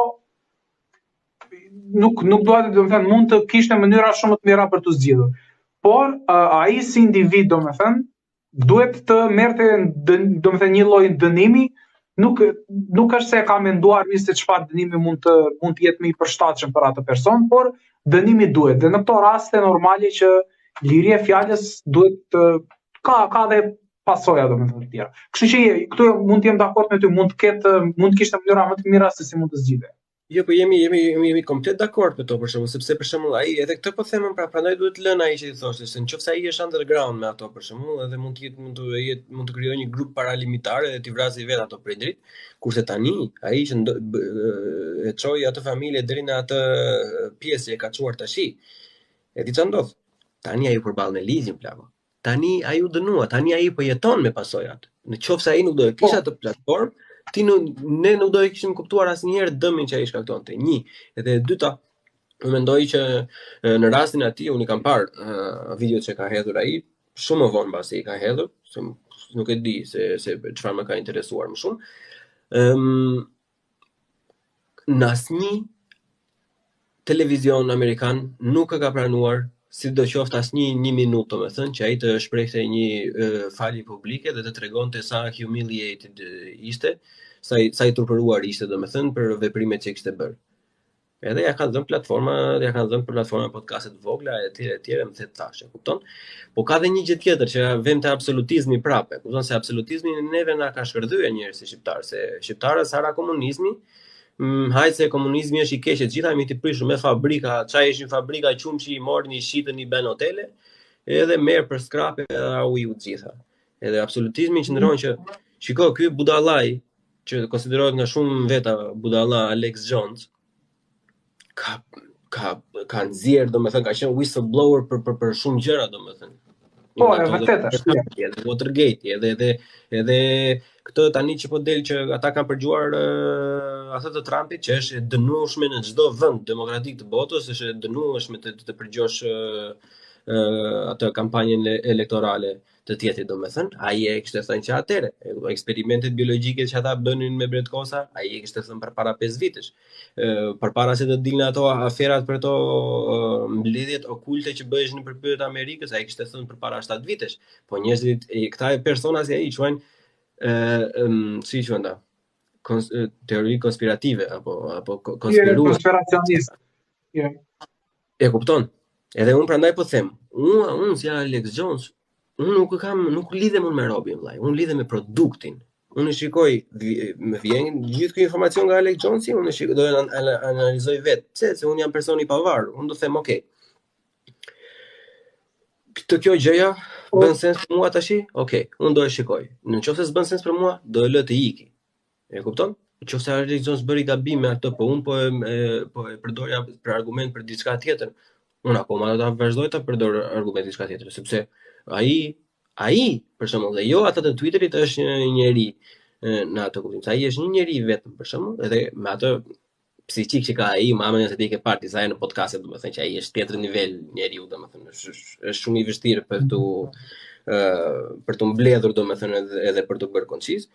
nuk dua të domethënë mund të kishte mënyra shumë të mira për të zgjidhur. Por ai si individ domethënë duhet të merrte domethënë një lloj dënimi, nuk është se ka menduar se çfarë dënimi mund të jetë më I përshtatshëm për atë person, por dënimi duhet. Dhe në këto raste normale që liria e fjalës duhet ka dhe pasoja domethënë të tjera. Kështu që këtu mund të jem dakord me ty, mund të kishte mënyra më të mira se si mund të zgjidhej. Jo, po jemi komplet dakord me to për shembull, sepse për shembull ai edhe këtë po them prandaj duhet lënë ai që I thoshte se nëse ai është underground me ato për shembull, edhe mund të krijojë një grup paralimitare dhe t'i vrasë vet ato prindrit, kurse tani ai që e çoi atë familje deri në atë pjesë që e ka çuar tashi. E di çfarë ndodh? Tani ai përballë me ligjin plako. Tani ai u dënua, tani ai po jeton me pasojat. Në qoftë se ai nuk do të kishte atë platformë, ne nuk do e kishim kuptuar asnjëherë dëmin që ai shkaktonte. Një, edhe e dyta, unë mendoj që në rastin e tij unë kam parë videot që ka hedhur ai, shumë më vonë mbasi I ka hedhur, se nuk e di se çfarë më ka interesuar më shumë. Në asnjë televizion amerikan nuk e ka pranuar sidoqoftë asnjë minutë, domethënë, që ai të shprehte një falje publike dhe të tregonte sa humiliated ishte, sa I turpëruar ishte, domethënë, për veprimet që kishte bërë. Edhe ja kanë dhënë platforma podcaste të vogla etj, më the tash, e kupton? Po ka dhe një gjë tjetër që vjen te absolutizmi prapë. Kupton se absolutizmi neve na ka shkërdhyer njerëz si shqiptar, se shqiptarët sa ra komunizmi, hajtë se komunizmi është I keq, të gjitha jemi të prishur me fabrika, çaj ishin fabrika qumshi I morën I shitën I bën hotele, edhe merr për skrape edhe u gjitha. Edhe absolutizmi qëndron që shiko ky budallaj që konsiderohet nga shumë veta budalla Alex Jones ka nxjerr domethënë ka qenë whistleblower për shumë gjëra domethënë. Po, e vërtetë është. Edhe Watergate, edhe këtë tani që po del që ata kanë përgjuar atë të Trumpit që është dënueshme në çdo vend demokratik të botës, është dënueshme të përgjosh atë kampanjën elektorale të tjetrit domethënë, ai e kishte thënë që atëre eksperimentet biologjike që ata bënin me Bretkosa, ai e kishte thënë përpara 5 vitesh. Përpara se të dilnin ato aferat për ato mbledhjet okulte që bëheshin në përpyet të Amerikës, ai kishte thënë përpara 7 vitesh. Po njerëzit këta persona si ai quajnë si quhen ata? Teori konspirative apo konspirues. Konspiracionist. E kupton? Edhe unë prandaj po them, unë si Alex Jones, unë nuk lidhem me robin vllai, unë lidhem me produktin. Unë shikoj, më vjen gjithë ky informacion nga Alex Jonesi, unë shikoj, do analizoj vetë, se unë jam person I pavarur, unë do them, okay. kjo gjëja bën sens për mua tash? Okej, unë do e shikoj. Nëse s'bën sens për mua, do e lë të iki. E kupton? Nëse Alex Jones bëri gabim me atë, po unë po e përdorja për argument për diçka tjetër. Unë akoma do ta vazhdoj ta përdor argument diçka tjetër, sepse ai për shembull, dhe jo ata të Twitterit është një njeri në atë kuptim. Ai është një njeri vetëm për shembull, edhe me atë psiqik që ka ai, mamën e ti ke parti sa në podcast, domethënë që ai është tjetër nivel njeriu, domethënë është shumë i vështirë për të mbledhur domethënë edhe për të bërë konciz.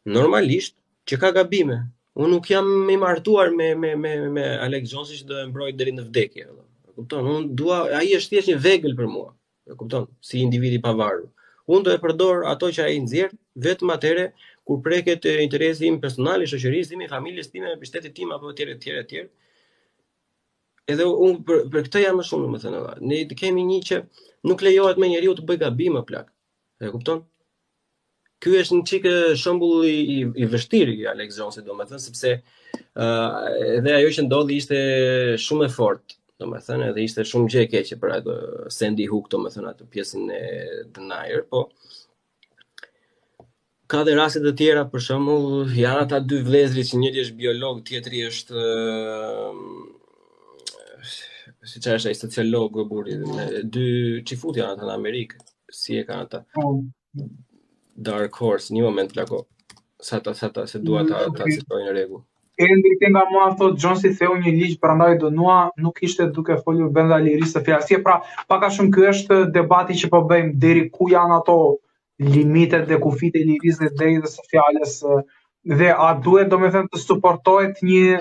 Normalisht që ka gabime. Unë nuk jam i martuar me Alex Jonesin që do e mbroj deri në vdekje. E kupton? Unë dua, ai është thjesht një vegël për mua. E kupton? Si individ i pavarur. Unë do e përdor ato që ai nxjerr vetëm atëre kur preket interesi im personal, i shoqërisë time, familjes time, mbështetjes time apo etj. Edhe unë për këtë jam më shumë, domethënë, ne kemi një që nuk lejohet me njeriu të bëj gabim më plak. E kupton? Ky është një çik shembull i vështirë i Alex Jonesit, domethënë, sepse edhe ajo që ndodhi ishte shumë e fortë, domethënë, edhe ishte shumë gjë e keqe për atë Sandy Hook, domethënë, atë pjesën e Denier, po ka dhe raste të tjera, për shembull, janë ata dy vëllezërit që njëri është biolog, tjetri është siç është ai sociolog burri, dy çifut janë ata në Amerikë. Si e kanë ata? Dark Horse, një moment plako. Sa se dua ta citoj në rregull. Endri nga mua thot Jonesi theu një ligj prandaj dënua nuk ishte duke folur brenda lirisë së fjalës. Pra, pak a shumë ky është debati që po bëjmë deri ku janë ato limitet dhe kufit e lirisë dhe drejtës së fjalës dhe a duhet domethënë të suportohet një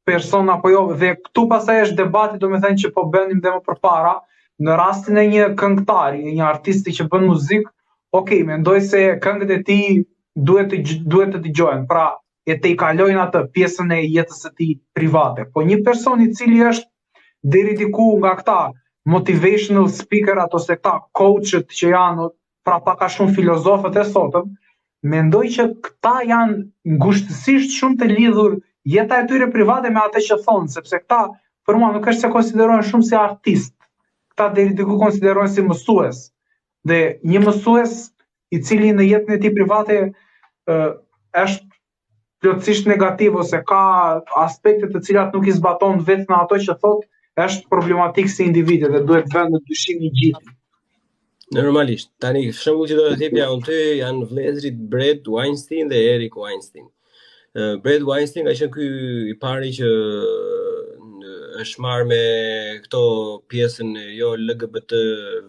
person apo jo, dhe këtu pastaj është debati domethënë që po bënim dhe më përpara në rastin e një këngëtari, një artisti që bën muzikë. Okej, mendoj se këngët e tij duhet të dëgjohen. Pra, e të i kalojnë atë pjesën e jetës së tij private. Po një person i cili është deri diku nga këta motivational speaker ose këta coachët që janë pra pak a shumë filozofët e sotëm, mendoj që këta janë ngushtësisht shumë të lidhur jeta e tyre private me atë që thonë, sepse këta për mua nuk është se konsiderohen shumë si artist. Këta deri diku konsiderohen si mësues. Dhe një mësues i cili në jetën e tij private është plotësisht negativ ose ka aspekte të cilat nuk i zbaton vetëm ato që thot, është problematik si individ dhe duhet vënë në dyshim i gjithë. Normalisht. Tani shembull që do të thepja unë ty janë vëllezërit Brett Weinstein dhe Eric Weinstein. Brett Weinstein ka qenë ky i pari që është marrë me këto pjesën jo LGBT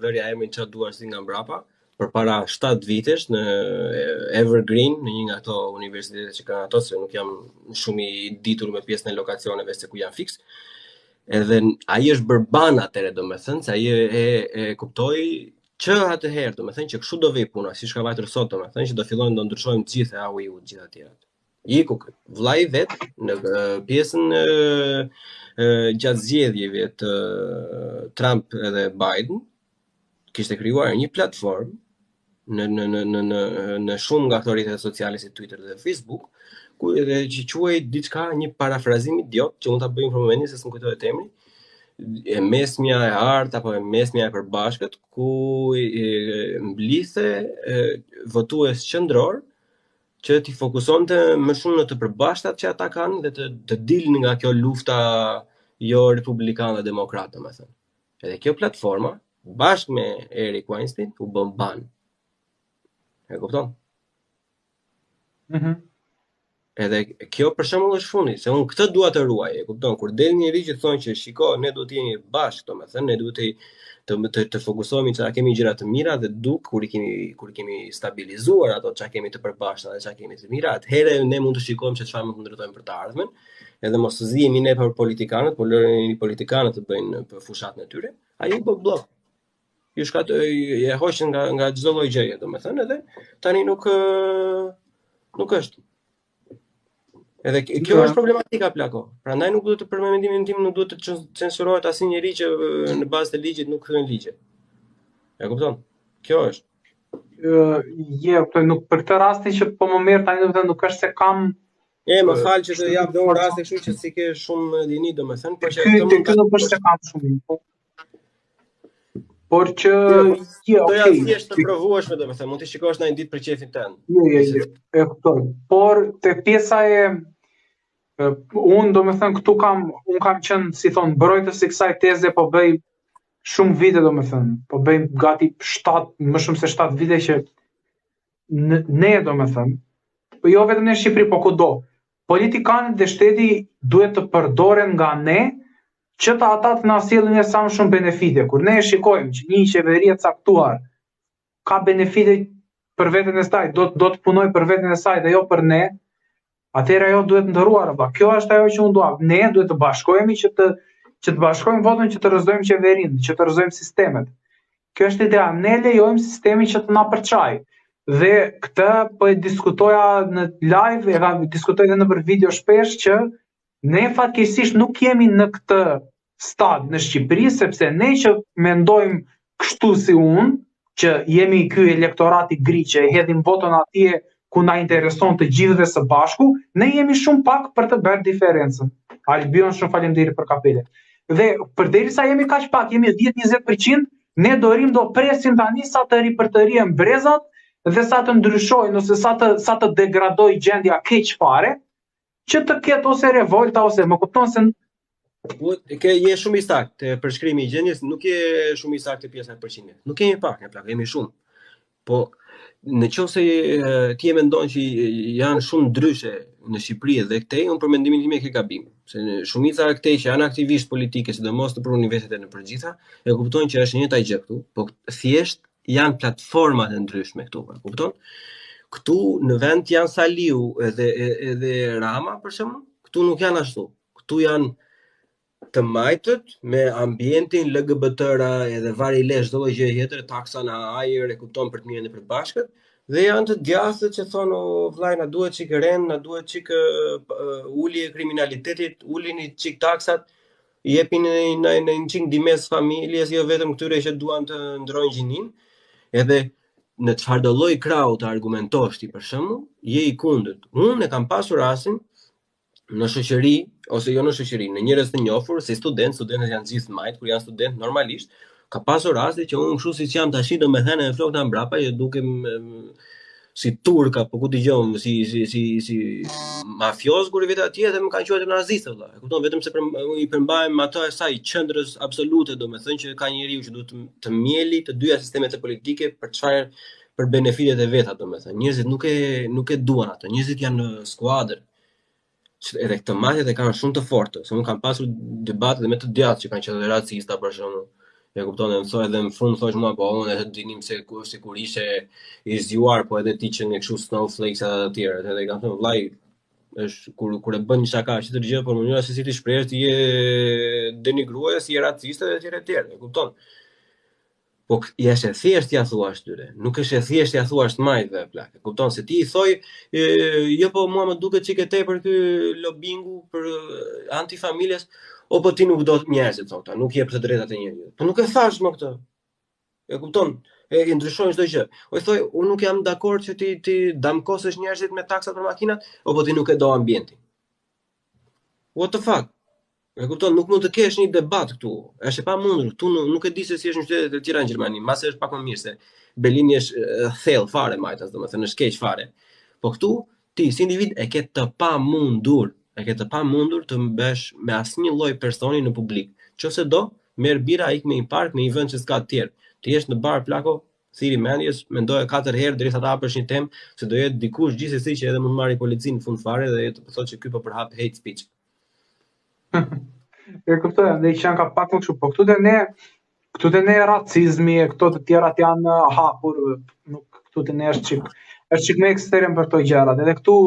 vërja emrin çfarë duar si nga mbrapa përpara 7 vitesh në Evergreen, në një nga ato universitete që kanë ato, se nuk jam shumë i ditur me pjesën e lokacioneve se ku janë fiks. Edhe ai është bërban atëre, domethënë, se ai e kuptoi që atëherë, domethënë që kështu do vej puna, siç ka vajtur sot, domethënë që do fillojnë do ndryshojmë të gjithë AU të gjitha të tjerat. Iku vllai vet në pjesën gjatë zgjedhjeve të Trump edhe Biden kishte krijuar një platformë në shumë nga këto rrjete sociale si Twitter dhe Facebook, ku edhe që quhej diçka, një parafrazim idiot që mund ta bëjmë për momentin se s'm kujtohet emri, e mesmja e artë apo e mesmja e përbashkët, ku mblidhe votues qendror që t'i fokusonte më shumë në të përbashkëtat që ata kanë dhe të dilnin nga kjo lufta jo republikan dhe demokrat, domethënë. Edhe kjo platforma bashkë me Eric Weinstein u bën ban. E kupton? Edhe kjo për shembull është fundi, se unë këtë dua të ruaj, e kupton? Kur del njëri që thonë që shiko, ne duhet të jemi bashkë, domethënë, ne duhet të fokusohemi çka kemi gjëra të mira dhe kur i kemi stabilizuar ato çka kemi të përbashkëta dhe çka kemi të mira, atëherë ne mund të shikojmë se çfarë mund të ndërtojmë për të ardhmen, edhe mos të zihemi ne për politikanët, por lëreni politikanët të bëjnë për fushatën e tyre, ai bë blok. Ju shkat e hoqën nga çdo lloj gjëje, domethënë, edhe tani nuk është. Edhe kjo është problematika plako. Prandaj nuk duhet të për mendimin tim nuk duhet të censurohet asnjë njerëz që në bazë të ligjit nuk hyn ligje. E kupton? Kjo është. Nuk për këtë rastin që po më merr tani domethënë nuk është se kam më fal që të jap dhe unë raste kështu që si ke shumë dini domethënë, por që këtë nuk është se kam shumë info. por që To janë okay. thjesht të provueshme, domethënë, mund të shikosh në një ditë për qefin tënd. E kuptoj. Por te pjesa unë domethënë këtu unë kam qenë, si thon, mbrojtës i kësaj teze, po bëj shumë vite domethënë, po bëj gati 7, më shumë se 7 vite që ne domethënë, po jo vetëm në Shqipëri, po kudo. Politikanët dhe shteti duhet të përdoren nga ne që ata të na sjellin sa më shumë benefite. Kur ne shikojmë që një qeveri e caktuar ka benefite për veten e saj, do të punoj për veten e saj dhe jo për ne, atëherë ajo duhet ndëruar. Kjo është ajo që unë dua. Ne duhet të bashkohemi që të bashkojmë votën, që të rrëzojmë qeverinë, që të rrëzojmë sistemet. Kjo është ideja. Ne lejojmë sistemin që të na përçajë. Dhe këtë po e diskutoja në live, diskutoj edhe nëpër video shpesh, që ne fatkeqësisht nuk jemi në këtë stad në Shqipëri, sepse ne që mendojmë kështu si unë, që jemi ky elektorati gri që e hedhim votën atje ku na intereson të gjithëve së bashku, ne jemi shumë pak për të bërë diferencën. Albion, shumë faleminderit për kapele. Dhe përderisa jemi kaq pak, jemi 10-20%, ne do presim tani sa të ripërtërihen brezat dhe sa të ndryshojnë ose sa të degradoj gjendja keq fare, që të ketë ose revolta ose më kupton se je shumë i saktë për shkrimi i gjendjes, nuk je shumë i saktë pjesa e përqindjes. Nuk kemi pak, ne plak, jemi shumë. Po në qoftë se ti e mendon që janë shumë ndryshe në Shqipëri dhe këtej, unë për mendimin tim e ke gabim. Se shumica e këtej që janë aktivistë politike, sidomos për universitetet në përgjitha, e kuptojnë që është një njëjta gjë këtu, po thjesht janë platformat e ndryshme këtu, e kupton? Këtu në vend janë Saliu edhe Rama për shembull, këtu nuk janë ashtu. Këtu janë të majtët me ambientin LGBT-ra edhe vari lesh çdo gjë tjetër, taksa në ajër, e kupton, për të mirën e përbashkët, dhe janë të djathtë që thonë o vllai, na duhet çik ren, na duhet çik ulje e kriminalitetit, ulini çik taksat, jepin në një çik ndihmës familjes, jo vetëm këtyre që duan të ndrojnë gjinin. Edhe në çfarë do lloj krau të argumentosh ti për shembull, je i kundërt. Unë e kam pasur rastin në shoqëri ose jo në shoqëri, në njerëz të njohur, si studentët janë gjithë majt, kur janë student normalisht, ka pasur raste që unë kështu siç jam tash, domethënë në flokta mbrapa, që dukem si turka, po ku dëgjom, si mafioz kur vetë atje dhe më kanë quajtur nazist valla. E kupton, vetëm se i përmbahem ato e saj qendrës absolute, domethënë që ka njeriu që duhet të mieli të dyja sistemet e politike për benefitet e veta, domethënë. Njerëzit nuk e duan atë. Njerëzit janë në skuadër. Edhe këtë marrjet e kanë shumë të fortë. Se unë kam pasur debate me të djathtë që kanë qenë racista për shembull. E kupton, edhe në fund thosh mua, po unë e dinim se kur ishe i zgjuar, po edhe ti që në kështu snowflakes edhe të tjerë. Edhe kam thënë vllai, është kur e bën një shaka që të gjë, por mënyra se si ti shprehësh, ti je denigrues, je raciste dhe tjerë tjerë. E kupton? Po jashtë thjesht ja thuash tyre, nuk është e thjesht ja thuash të majtëve plak. E kupton se ti i thoj, jo po mua më duket çike tepër ky lobingu për antifamiljes, o po ti nuk do të njerëzit thonë, nuk jep të drejtat e njerëzit. Po nuk e thash më këtë. E kupton? E ndryshojnë çdo gjë. O i thoj, unë nuk jam dakord që ti damkosesh njerëzit me taksat për makinat, o po ti nuk e do ambientin. What the fuck? E kupton, nuk mund të kesh një debat këtu. Është e pamundur. Këtu nuk e di se si është në qytetet e tjera në Gjermani. Mbase është pak më mirë se Berlini është thellë fare majtas, domethënë është keq fare. Po këtu ti si individ e ke të pamundur, të mbesh me asnjë lloj personi në publik. Nëse do, merr bira, ik me një park, me një vend që s'ka të tjerë. Ti jesh në bar plako, thiri mendjes, mendoje 4 herë derisa ta hapësh një temë, se do jetë dikush gjithsesi që edhe mund marrë policinë në fund fare dhe të thotë që ky po përhap hate speech. E kuptoj, ne që janë ka pak më kështu, po këtu te ne racizmi e këto të tjerat janë hapur, nuk këtu te ne është çik më ekstrem për këto gjërat. Edhe këtu,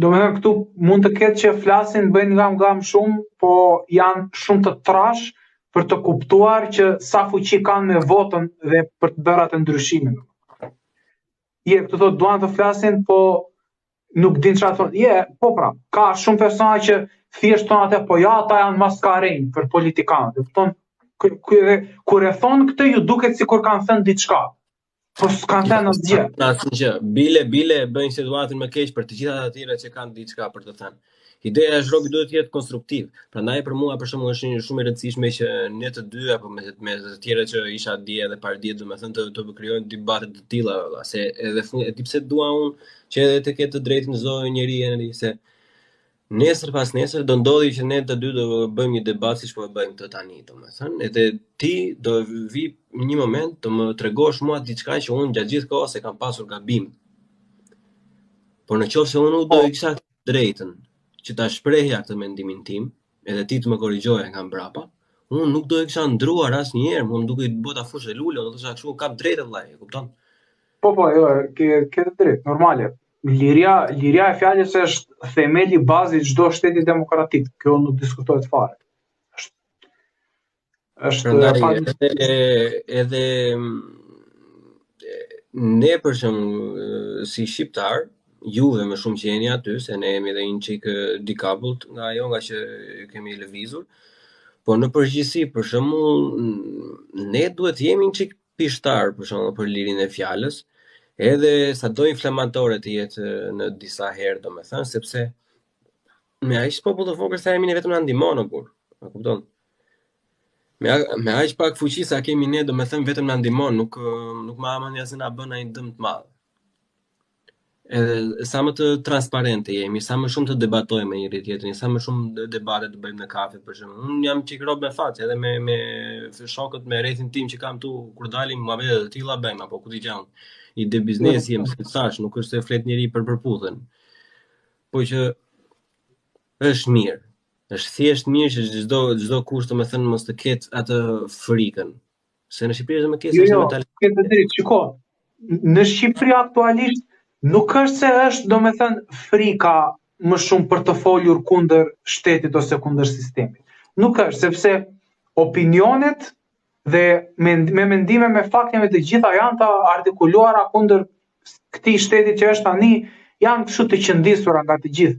domethënë këtu mund të ketë që flasin, bëjnë gam shumë, po janë shumë të trash për të kuptuar që sa fuqi kanë me votën dhe për të bërë atë ndryshimin. Këtu thotë duan të flasin, po nuk din çfarë thonë. Po pra, ka shumë persona që thjesht thonë atë, po ja, ata janë maskarenj për politikanët. Kupton? Kur e thonë këtë, ju duket sikur kanë thënë diçka. Po s'kan thënë asgjë. Asgjë. Bile bëjnë situatën më keq për të gjitha të tjerë që kanë diçka për të thënë. Ideja është robi duhet të jetë konstruktiv. Prandaj për mua për shembull është shumë e rëndësishme që ne të dy apo me të tjerë që isha dje edhe para dje, domethënë të krijojnë debate të tilla, se edhe e di pse dua unë që edhe të ketë të drejtën çdo njeri se nesër pas nesër do ndodhi që ne të dy do bëjmë një debat siç po e bëjmë këtë tani, domethënë, edhe ti do vi në një moment të më tregosh mua diçka që unë gjatë gjithë kohës e kam pasur gabim. Por në qoftë se unë do i kisha drejtën që ta shprehja këtë mendimin tim, edhe ti të më korrigjoje nga mbrapa, unë nuk do e kisha ndruar asnjëherë, unë duke i bota fushë e lule, unë do të thosha kështu, kam drejtë vllai, e kupton? Po, jo, ke drejt, normale. Liria e fjalës është themeli bazi i çdo shteti demokratik. Kjo nuk diskutohet fare. Është edhe ne për shembull si shqiptar, juve më shumë që jeni aty, se ne jemi edhe një çik decoupled nga ajo, nga që kemi lëvizur. Po në përgjithësi, për shembull, ne duhet jemi një çik pishtar për shembull për lirinë e fjalës. Edhe sa do inflamatore të jetë në disa herë, domethënë, sepse me aq popull të vogël sa jemi ne vetëm na ndihmon kur, e kupton? Me aq pak fuqi sa kemi ne, domethënë vetëm na ndihmon, nuk më amën asnjë na bën ai dëm të madh. Edhe sa më të transparente jemi, sa më shumë të debatojmë me njëri tjetrin, sa më shumë debate të bëjmë në kafe për shembull. Unë jam çik rob me fat, edhe me shokët, me rrethin tim që kam tu, kur dalim muhabete të tilla bëjmë, apo ku diçan. Ide biznesi jem si thash, nuk është se flet njëri për përputhjen. Po që është mirë. Është thjesht mirë që çdo kush domethënë mos të ketë atë frikën. Se në Shqipëri është më keq se mentalitet. Jo, ke drejt, shiko. Në Shqipëri aktualisht nuk është se është domethënë frika më shumë për të folur kundër shtetit ose kundër sistemit. Nuk është, sepse opinionet dhe me mendime, me fakte, me të gjitha janë të artikuluara kundër këtij shteti që është tani, janë kështu të qëndisura nga të gjithë.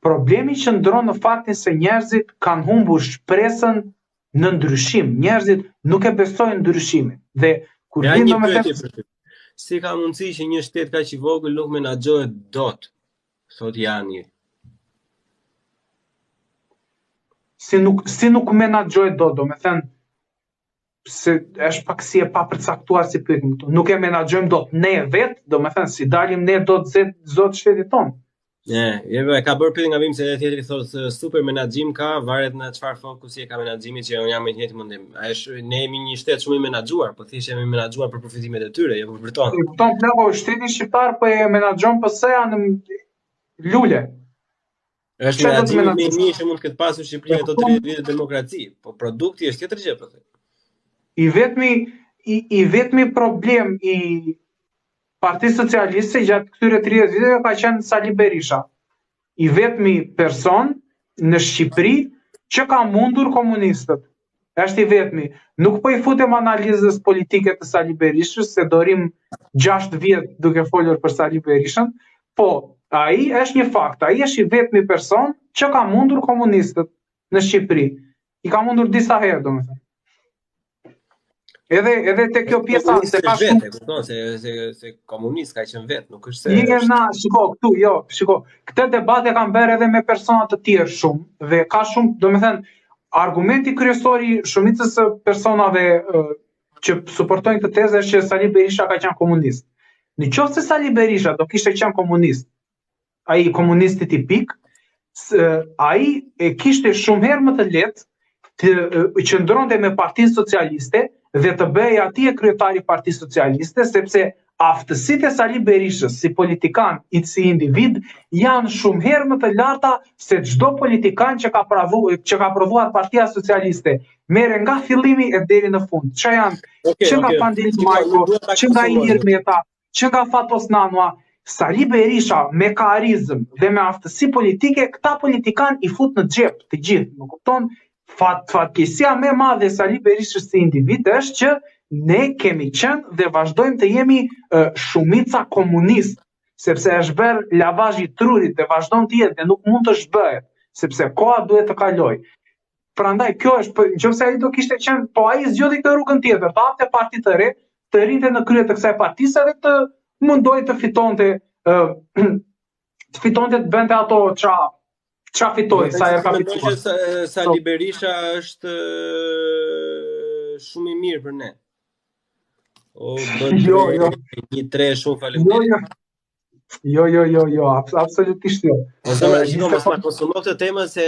Problemi qëndron në faktin se njerëzit kanë humbur shpresën në ndryshim. Njerëzit nuk e besojnë ndryshimin. Dhe kur vjen domethënë, si ka mundësi që një shtet kaq i vogël nuk menaxhohet dot? Thot Jani. Si nuk menaxhohet dot, domethënë se është pak si e papërcaktuar si pyetëm këtu. Nuk e menaxhojmë dot ne vetë, domethënë si dalim ne dot zot shtetit ton. Ka bërë pyetje nga vim se edhe tjetri thotë super menaxhim ka, varet në çfarë fokusi e ka menaxhimi, që unë jam me një mendim. Ne jemi një shtet shumë i menaxhuar, po thjesht jemi menaxhuar për përfitimet e tyre, jo për tonë. Kupton, plako, shteti shqiptar po e menaxhon PS-ja në lule. Është menaxhimi më i mirë që mund të ketë pasur Shqipëria ato 30 vite demokraci, po produkti është tjetër gjë, po thënë. I vetmi problem i Partisë Socialiste gjatë këtyre 30 viteve ka qenë Sali Berisha. I vetmi person në Shqipëri që ka mundur komunistët. Është i vetmi. Nuk po i futem analizës politike të Sali Berishës, se dorim 6 vjet duke folur për Sali Berishën, po ai është një fakt, ai është i vetmi person që ka mundur komunistët në Shqipëri. I ka mundur disa herë, domethënë. Edhe te kjo pjesa se ka shumë, kupton se komunist ka qenë vet, nuk është se shiko, këtë debat e kanë bërë edhe me persona të tjerë shumë dhe ka shumë, domethënë, argumenti kryesor i shumicës së personave që suportojnë këtë tezë është që Sali Berisha ka qenë komunist. Në qoftë se Sali Berisha do kishte qenë komunist, ai komunisti tipik, ai e kishte shumë herë më të lehtë të qëndronte me Partinë Socialiste dhe të bëhej atje kryetari i Partisë Socialiste, sepse aftësitë e Sali Berishës si politikan, si individ, janë shumë herë më të larta se çdo politikan që ka provuar Partia Socialiste. Merre nga fillimi e deri në fund. Çfarë janë? Që nga Pandil Majko, që nga Ilir Meta, që nga Fatos Nanua, Sali Berisha me karizëm dhe me aftësi politike, këta politikan i fut në xhep të gjithë, më kupton? Fatkeqësia më e madhe e Sali Berishës si individ është që ne kemi qenë dhe vazhdojmë të jemi shumica komunist, sepse është bërë lavazh i trurit dhe vazhdon të jetë dhe nuk mund të zhbëhet, sepse koha duhet të kalojë. Prandaj kjo është, nëse ai do kishte qenë, po ai zgjodhi këtë rrugën tjetër, të hapte parti të re, të rinte në krye të kësaj partisë edhe të mundoj të fitonte të bënte ato ç'a fitoi sa herë ka Mendoj fituar. që Sali Berisha është shumë i mirë për ne. O bën Jo. 1-3 shumë faleminderit. Jo, absolutisht jo. Mos ma konsumo këtë temën se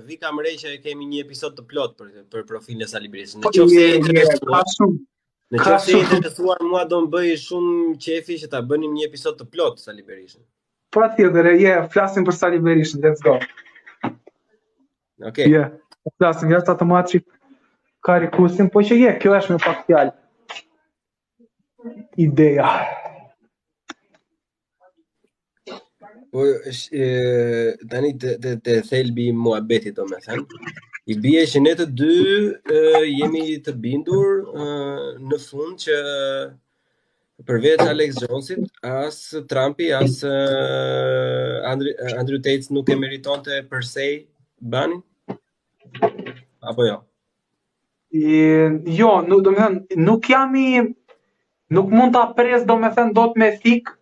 vi kam re që kemi një episod të plot për profilin e Sali Berishës. Në qoftë se interesuar, mua do më bëj shumë qefi që ta bënim një episod të plot Sali Berishën. Patjetër, flasim për Sali Berishën, let's go. Okej. Flasim jashtë automatik karikusin, po që kjo është me pak fjalë. Ideja. Po tani të thelbi i muhabetit domethënë, i bie që ne të dy jemi të bindur në fund që përveç Alex Jonesit, as Trumpi, as Andrew Tate nuk e meritonte per se banin? Apo jo? Jo, nuk mund ta pres domethënë dot me thik.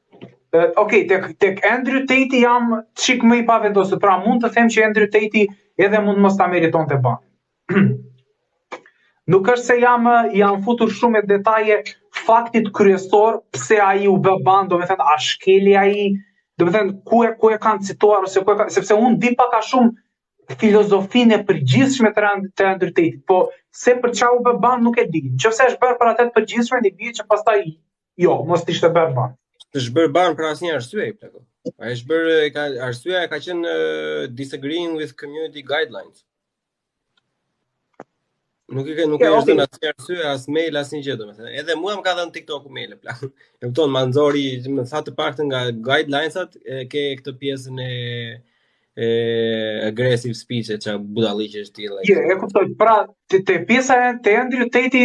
Okej, tek Andrew Tate jam çik më i pavendosur, pra mund të them që Andrew Tate edhe mund mos ta meritonte banin. Nuk është se jam futur shumë në detaje faktit kryesor pse ai u bë ban, domethënë a shkeli ai, domethënë ku e kanë cituar ose sepse unë di pak a shumë filozofinë e përgjithshme të Andrew Tate, po se për çfarë u bë ban nuk e di. Nëse është bërë për atë të përgjithshme, i bie që pastaj mos ishte bërë ban. Është bërë ban për asnjë arsye, plako. Ai është bërë arsyeja ka qenë disagreeing with community guidelines. Nuk e është dhënë asnjë arsye, as mail, asnjë gjë domethënë. Edhe mua më ka dhënë TikToku mail, plako. E kupton, ma nxori, më tha të paktën nga guidelinesat ke këtë pjesën e aggressive speech e çka budalliqe është tillë. E kuptoj. Pra, te pjesa te Andrew Tate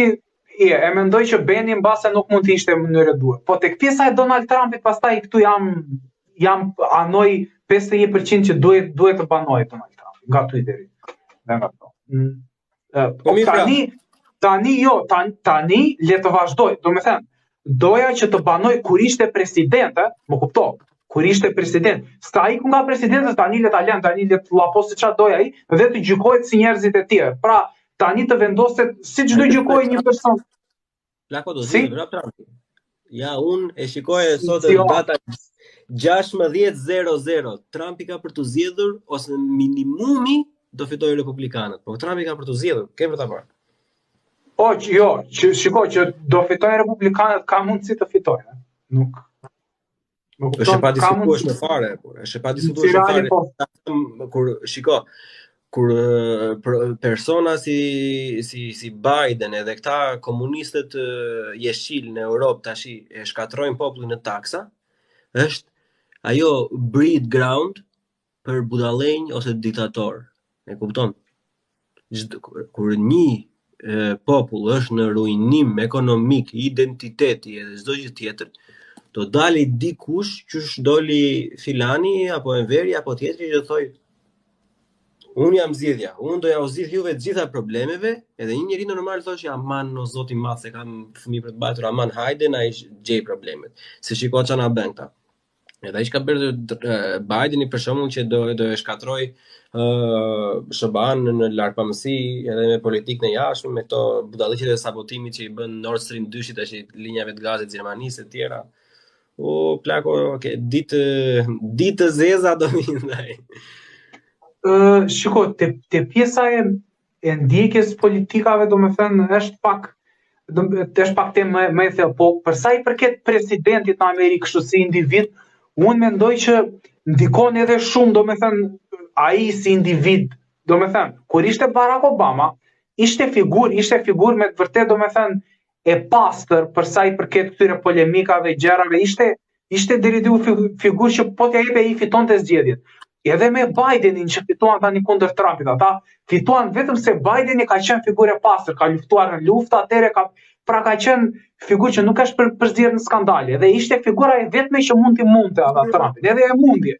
e mendoj që Beni mbase nuk mund të ishte në mënyrë e duhur. Po tek pjesa e Donald Trumpit pastaj këtu jam anoj 51% që duhet të banoj Donald Trump nga Twitteri. Nga këto. Tani le të vazhdoj. Domethënë, doja që të banoj kur ishte president, më kupto. Kur ishte president, s'ka iku nga presidenti, tani le ta lëm, tani le të llapo se çfarë doja ai dhe të gjykohet si njerëzit e tjerë. Pra, tani të vendoset siç do gjykojë një person. Plako do zgjidhet vrap Trumpi. Ja, unë e shikoj sot data 16:00. Trumpi ka për të zgjedhur ose minimumi do fitojë republikanët. Po Trumpi ka për të zgjedhur, ke për ta parë. Shikoj që do fitojë republikanët, ka mundësi të fitojë. Nuk. Është pa diskutueshme fare, është pa diskutueshme fare. Kur persona si Biden edhe këta komunistët jeshil në Europë tash e shkatrojnë popullin në taksa, është ajo breed ground për budallënj ose diktator. E kupton? Kur një popull është në ruinim ekonomik, identiteti edhe çdo gjë tjetër, do dali dikush që doli filani apo Enveri apo tjetri që thoi unë jam zgjidhja, unë do ja u zgjidh juve të gjitha problemeve, edhe një njeri normal thoshë aman o zoti i madh se kam fëmijë për të mbajtur, aman hajde na gjej problemet. Se shiko çana na bën këta. Edhe ai që ka bërë Bideni për shembull që do e shkatroj SBA-n në larpamësi edhe me politikë në jashtëm, me këto budalliqet e sabotimit që i bën Nord Stream 2-shit tash linjave të gazit Gjermanisë e tjera. Plako, ditë zeza do vindaj. Shiko, te pjesa e ndjekjes politikave, domethënë është pak temë më e thellë, po për sa i përket presidentit në Amerikë kështu si individ, unë mendoj që ndikon edhe shumë, domethënë ai si individ, domethënë kur ishte Barack Obama, ishte figurë me të vërtetë domethënë e pastër për sa i përket këtyre polemikave, gjërave, ishte deri diku figurë që po t'ja jepte ai fitonte zgjedhjet. Edhe me Bidenin që fituan tani kundër Trumpit, ata fituan vetëm se Bideni ka qenë figurë e pastër, ka luftuar në luftë atëre, ka qenë figurë që nuk është për zgjedhje në skandale, dhe ishte figura e vetme që mund të ata Trumpin, edhe e mundje.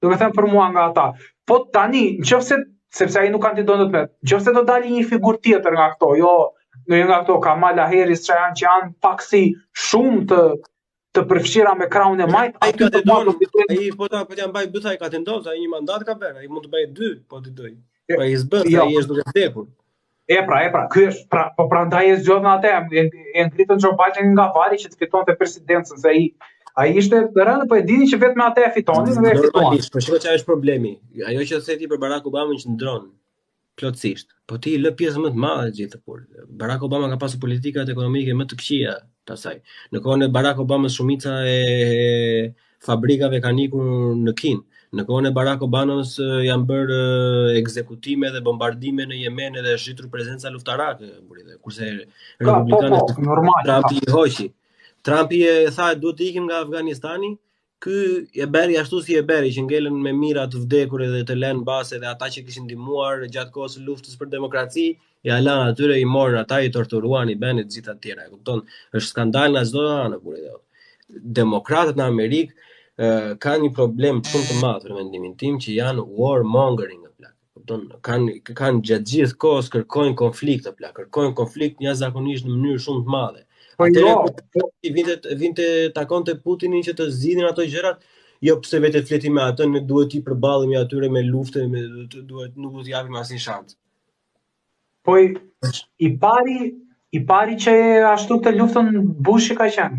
Do të them për mua nga ata. Po tani, nëse sepse ai nuk kandidon më, nëse do dali një figurë tjetër nga këto, jo në nga këto Kamala Harris që janë pak si shumë të përfshira me krahun e majt, Ai aty ka të të don, marrë ai po ta mbaj bëth ai ka tendoz, ai një mandat ka bërë, ai mund të bëjë 2, po ti doj. Po ai s'bën, jo, ai është duke vdekur. ky është po prandaj e zgjodhën atë, e ngritën Joe Biden nga vari që të fitonte presidencën, se ai ishte rënë, po e dini që vetëm atë e fitonin dhe e fituan. Normalisht, po shikoj çfarë është problemi. Ajo që theti për Barack Obama që ndron plotësisht. Po ti lë pjesë më të madhe gjithë por. Barack Obama ka pasur politikat ekonomike më të këqija të asaj. Në kohën e Barack Obama shumica e fabrikave kanë ikur në Kinë. Në kohën e Barack Obamës janë bërë ekzekutime dhe bombardime në Yemen dhe është rritur prezenca luftarake, kurse republikanët Trumpi i hoqi. Trumpi e tha duhet të ikim nga Afganistani. Ky e beri ashtu si e beri që ngelen me mira të vdekur dhe të lënë base dhe ata që kishin ndihmuar gjatë kohës së luftës për demokraci, ja lanë atyre, i morën ata, i torturuan, i bënë të gjitha të tjera. E kupton? Është skandal nga çdo anë burrë. Demokratët në Amerikë kanë një problem shumë të madh në mendimin tim që janë warmongering plak. Kupton? Kanë gjatë gjithë kohës kërkojnë konflikt plak, kërkojnë konflikt jashtëzakonisht në mënyrë shumë të madhe. Atëherë vinte takonte Putinin që të zgjidhin ato gjërat, jo pse vetë fleti me atë, ne duhet i përballemi atyre me luftë, nuk do t'i japim asnjë shans. Po i pari që ashtu të luftën Bushi ka qenë.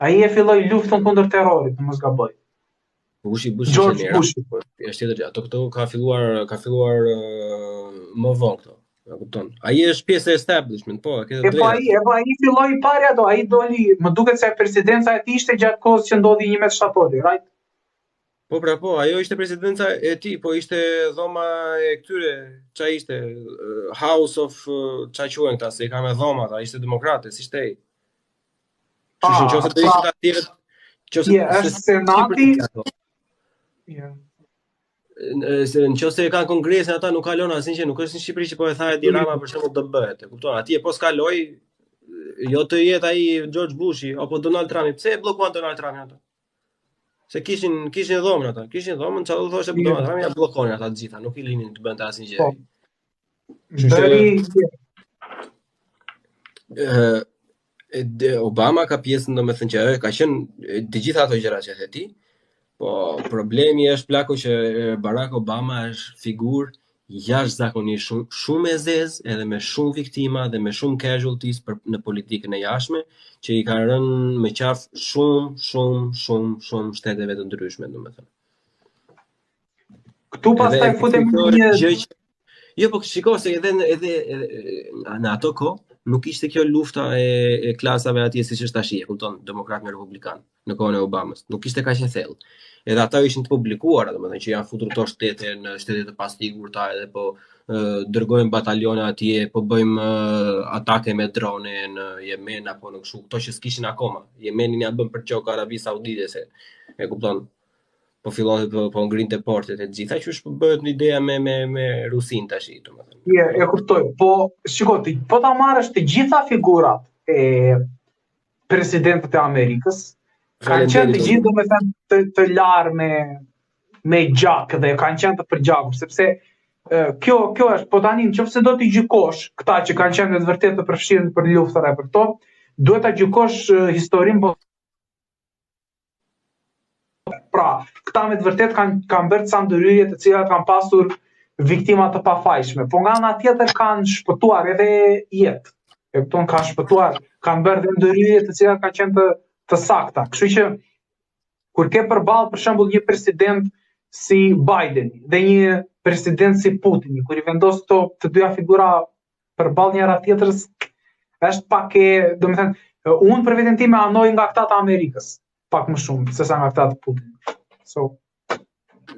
Ai e filloi luftën kundër terrorit, mos gaboj. George Bushi. Është tjetër, ato këto ka filluar më vonë këto. Ja kupton. Ai është pjesë e establishment, po, e ke drejtë. Ai filloi i pari ato, ai doli, më duket se presidenca e tij ishte gjatë kohës që ndodhi 11 shtatori, right? Po pra po, ajo ishte presidenca e tij, po ishte dhoma e këtyre, çfarë ishte House of çfarë quhen këta, se i kanë me dhoma ata, ishte demokrate, si ishte ai. Kështu që nëse do ishte atje, është senati. Nëse e kanë kongresin ata nuk kalon asnjë që nuk është në Shqipëri që po e tha Edi Rama për shembull do bëhet, e kupton? Atje po skaloi jo të jetë ai George Bushi apo Donald Trump. Pse e bllokuan Donald Trump ata? Se kishin dhomën ata, çfarë do thoshte Donald Trump, ja bllokonin ata të gjitha, nuk i linin të bënte asnjë gjë. Obama ka pjesën domethënë që ka qenë të gjitha ato gjërat që theti. Po problemi është plaku që Barack Obama është figurë jashtëzakonisht shumë e zezë, edhe me shumë viktima dhe me shumë casualties në politikën e jashtme, që i kanë rënë me qafë shumë shteteve të ndryshme, domethënë. Këtu pastaj futem një gjë që jo, po shikoj se edhe në ato kohë nuk ishte kjo lufta e klasave atje siç është tash, e kupton, demokrat me republikan në kohën e Obamës. Nuk ishte kaq e thellë. Edhe ata ishin të publikuara, domethënë që janë futur këto shtete në shtete të pasigurta, edhe po dërgojmë batalione atje, po bëjmë atake me drone në Yemen apo në kështu, këto që s'kishin akoma. Yemenin ja bën për çok Arabi Saudite, se e kupton. Po fillon po ngrinte portet e gjitha, që është bëhet një ideja me Rusin tash, domethënë. E kuptoj, po shikoj, po ta marrësh të gjitha figurat e presidentët e Amerikës, kanë qenë të gjithë domethënë të larë me gjak dhe kanë qenë të përgjakur, sepse kjo është, po tani nëse do t'i gjykosh këta që kanë qenë të vërtetë të përfshirë për luftën e për to, duhet ta gjykosh historinë. Pra, këta me të vërtet kanë bërë ca ndërhyrje të cilat kanë pasur viktima të pafajshme, po nga ana tjetër kanë shpëtuar edhe jetë. E kupton, kanë shpëtuar, kanë bërë dhe ndërhyrje të cilat kanë qenë të sakta. Kështu që kur ke përballë për shembull një president si Biden dhe një president si Putin, kur i vendos këto të dyja figura përballë njëra tjetrës, është pak domethënë, unë për veten time anoj nga këta të Amerikës. Pak më shumë se sa nga këta të Putin.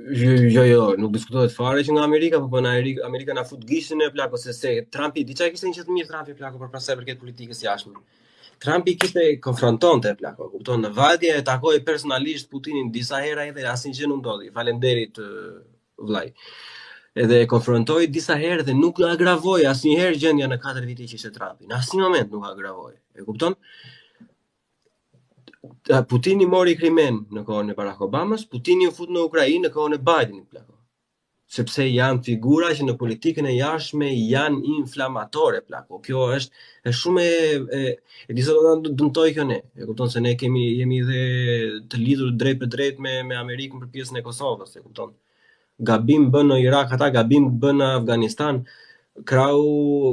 Jo, nuk diskutohet fare që nga Amerika, po në Amerika na fut gishtin e plako se Trumpi, di çfarë kishte një të mirë Trumpi plako për pasaj përket politikës jashtme. Trumpi kishte konfrontonte plako, kupton, në vallje e takoi personalisht Putinin disa hera edhe asnjë gjë nuk ndodhi. Falenderit vllai. Edhe e konfrontoi disa herë dhe nuk agravoi asnjëherë gjendja në 4 vite që ishte Trumpi. Në asnjë moment nuk agravoi. E kupton? Putini mori Krimen në kohën e Barack Obamas, Putini u fut në Ukrainë në kohën e Bidenit plako. sepse janë figura që në politikën e jashtme janë inflamatore plako. Kjo është shumë e disa do dëmtoj kjo ne. E kupton se ne jemi dhe të lidhur drejt për drejt me Amerikën për pjesën e Kosovës, e kupton. Gabim bën në Irak ata, gabim bën në Afganistan. Krau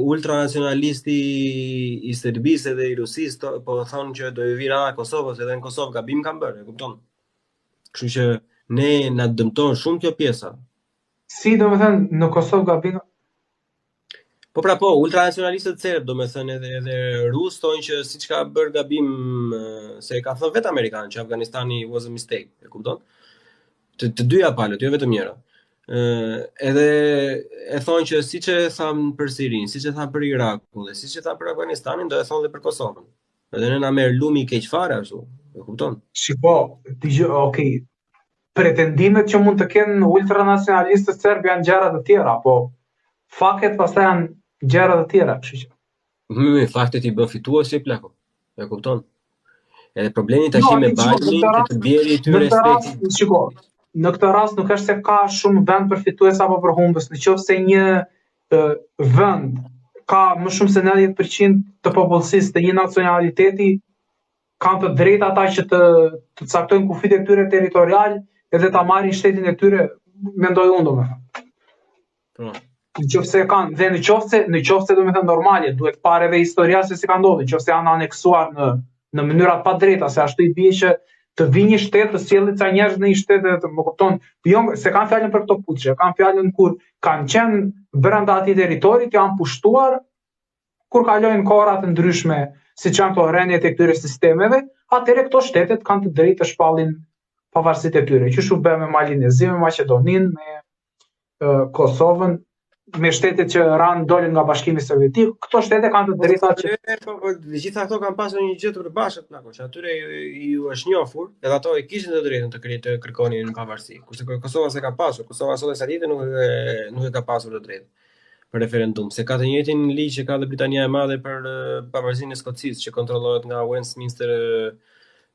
ultranacionalisti i Serbisë dhe i Rusisë po thonë që do i vira Kosovës, edhe në Kosovë gabim kanë bërë, e kupton. Kështu që ne na dëmton shumë kjo pjesa. Si do me thënë në Kosovë gabim? Po pra po, ultranacionalistët serb, do me thënë edhe rusë thonë që siç ka bërë gabim, se ka thënë vetë Amerikanë që Afganistani was a mistake, e kupton? Të dyja palët, jo vetëm njëra. Edhe e thonë që siç e thamë për Sirinë, siç e thamë për Irakun dhe siç e thamë për Afganistanin, do e thonë dhe për Kosovën. Edhe ne na merr lumi i keq fare ashtu, e kupton? Shiko, okay. Pretendimet që mund të kenë ultranacionalistët serb janë gjëra të tjera, po faktet pastaj janë gjëra të tjera, kështu që. Faktet i bën fituesi plako. E kupton? Edhe problemi tash me Biden të bjerë i tyre respekti. Shiko, në këtë rast nuk është se ka shumë vend për fitues apo për humbës, nëse një vend ka më shumë se 90% të popullsisë të një nacionaliteti, kanë të drejtë ata që të caktojnë kufit e tyre territorial edhe ta marrin shtetin e tyre, mendoj unë domethënë. Po. Nëse kanë dhe nëse domethënë normale, duhet parë edhe historia se si ka ndodhur, nëse janë aneksuar në mënyra të padrejta, se ashtu i bie që të vinë një shtet të sjellë ca njerëz në një shtet, më kupton, jo se kanë fjalën për këto puçe, kanë fjalën kur kanë qenë brenda atij territorit, janë pushtuar kur kalojnë kohra të ndryshme, siç janë këto rënjet e këtyre sistemeve, atëherë këto shtetet kanë të drejtë të shpallin pavarësitë e tyre, që shu bë me Malinezinë, me Maqedoninë, me Kosovën, me shtetet që dolën nga Bashkimi Sovjetik, këto shtete kanë të drejta që gjitha këto kanë pasur një gjë të përbashkët plako, që atyre ju është njohur, edhe ato e kishin të drejtën të kërkonin pavarësi. Kurse Kosova s'e ka pasur, Kosova sot e sa ditë nuk e ka pasur të drejtë për referendum, se ka të njëjtin ligj që ka dhe Britania e Madhe për pavarësinë e Skocisë, që kontrollohet nga Westminster,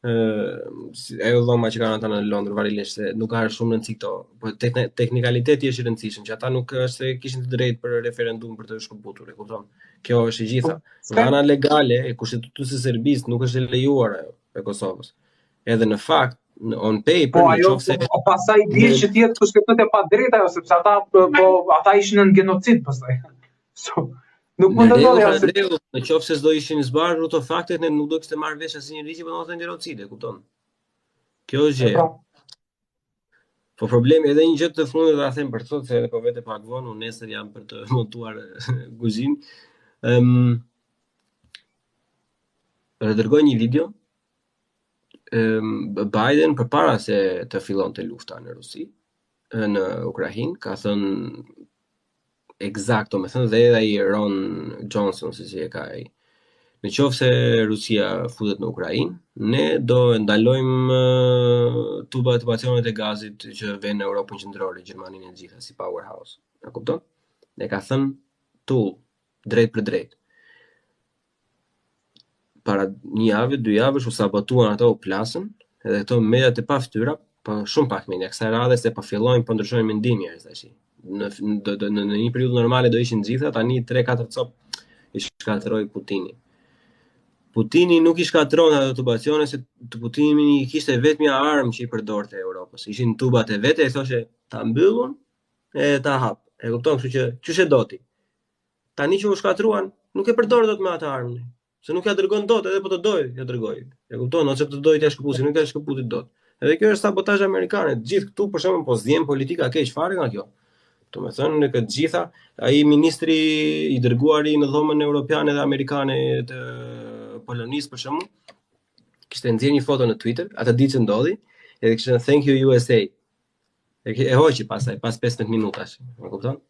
ajo dhoma që kanë ata në Londër, varilesh se nuk ka shumë rëndësi këto, po teknikaliteti është i rëndësishëm, që ata nuk është se kishin të drejtë për referendum për të shkëputur, e kupton? Kjo është e gjitha. Nga ana legale e kushtetuesve të Serbisë nuk është e lejuar ajo e Kosovës. Edhe në fakt, on paper, nëse pastaj bie që të jetë kushtetuese pa drejtë ajo, sepse ata ishin në genocid pastaj. Nuk mund të ndodhë në qoftë se s'do ishin zbarur këto faktet, ne nuk do kishte marrë vesh asnjë ligj për ndonjë genocide, kupton? Kjo është gjë. Po problemi edhe një gjë të fundit do ta them për thotë se edhe po vetë pak vonë, unë nesër jam për të montuar kuzhinë. Dërgoj një video. Biden përpara se të fillonte lufta në Rusi, në Ukrainë, ka thënë eksakto, me thënë dhe ai Ron Johnson, si e ka ai. Në qoftë se Rusia futet në Ukrainë, ne do ndalojmë tubat e pasionet e gazit që vjen në Europën qendrore, Gjermaninë e gjitha si powerhouse. E kupton? Ne ka thënë drejt për drejt. Para një javë, 2 javësh u sabotuan ato, u plasën, edhe këto mediat e pa fytyra, po shumë pak media, kësaj radhe se po fillojnë po ndryshojnë mendimi tash. Në një periudhë normale do ishin gjitha, tani 3-4 cop i shkatëroi Putini. Putini nuk i shkatron ato tubacione, se Putini kishte vetëm një armë që i përdorte Europës. Ishin tubat e vete, e thoshe ta mbyllun e ta hap. E kupton, kështu që çush e doti. Tani që u shkatruan, nuk e përdor dot me atë armën. Se nuk ja dërgon dot, edhe po të doj, ja dërgoj. E kupton, ose të doj të shkëputi, nuk ja shkëputi dot. Edhe kjo është sabotazh amerikan. Gjithë këtu për shembull po zgjen politika keq fare nga kjo. Do të thënë në këtë gjitha, ai ministri i dërguari në dhomën europiane dhe amerikane të Polonisë për shembull, kishte nxjerrë një foto në Twitter, atë ditë që ndodhi, edhe kishte thënë thank you USA. E hoqi pastaj, pas 15 minutash, e kupton?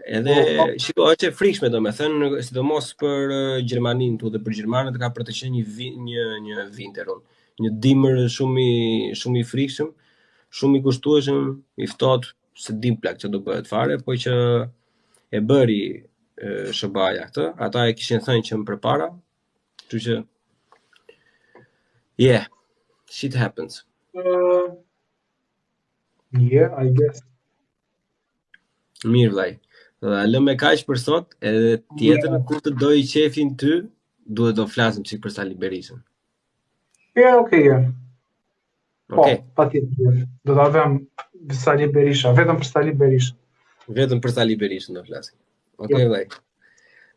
Edhe shiko, është e frikshme domethënë, sidomos për Gjermaninë tu dhe për gjermanët ka për të qenë një winter, një dimër shumë i frikshëm, shumë i kushtueshëm, i ftohtë, se dim plak që do bëhet fare, po që e bëri SBA-ja këtë, ata e kishin thënë që më përpara, kështu që yeah, shit happens. Yeah, I guess. Mirë vllai. Lëmë kaq për sot, edhe tjetër kur të doj qefin ty, duhet do flasim çik për Sali Berishën. Okay. Po, Okej. patjetër. Do ta vëm Sali Berisha, vetëm për Sali Berisha. Vetëm për Sali Berishën do flasim. Okej vllai.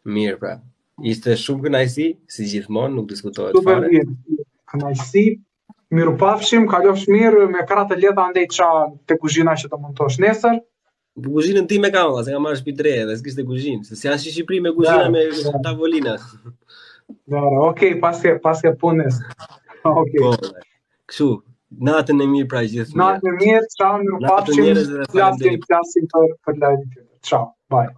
Mirë pra. Ishte shumë kënaqësi, si gjithmonë, nuk diskutohet Super fare. mirë. Kënaqësi. Mirupafshim, kalofsh mirë me kratë leta andej ça te kuzhina që të montosh nesër. Kuzhinën time kam, se kam marrë shtëpi të re, dhe s'kishte kuzhinë, se si as në Shqipëri me kuzhina me tavolina. Okej, paske punës. Okej. Po. Kështu, natën e mirë pra gjithë. Natën e mirë, ciao, mirupafshim. Natën e mirë dhe faleminderit. Flasim për lajmin tjetër. Ciao, bye.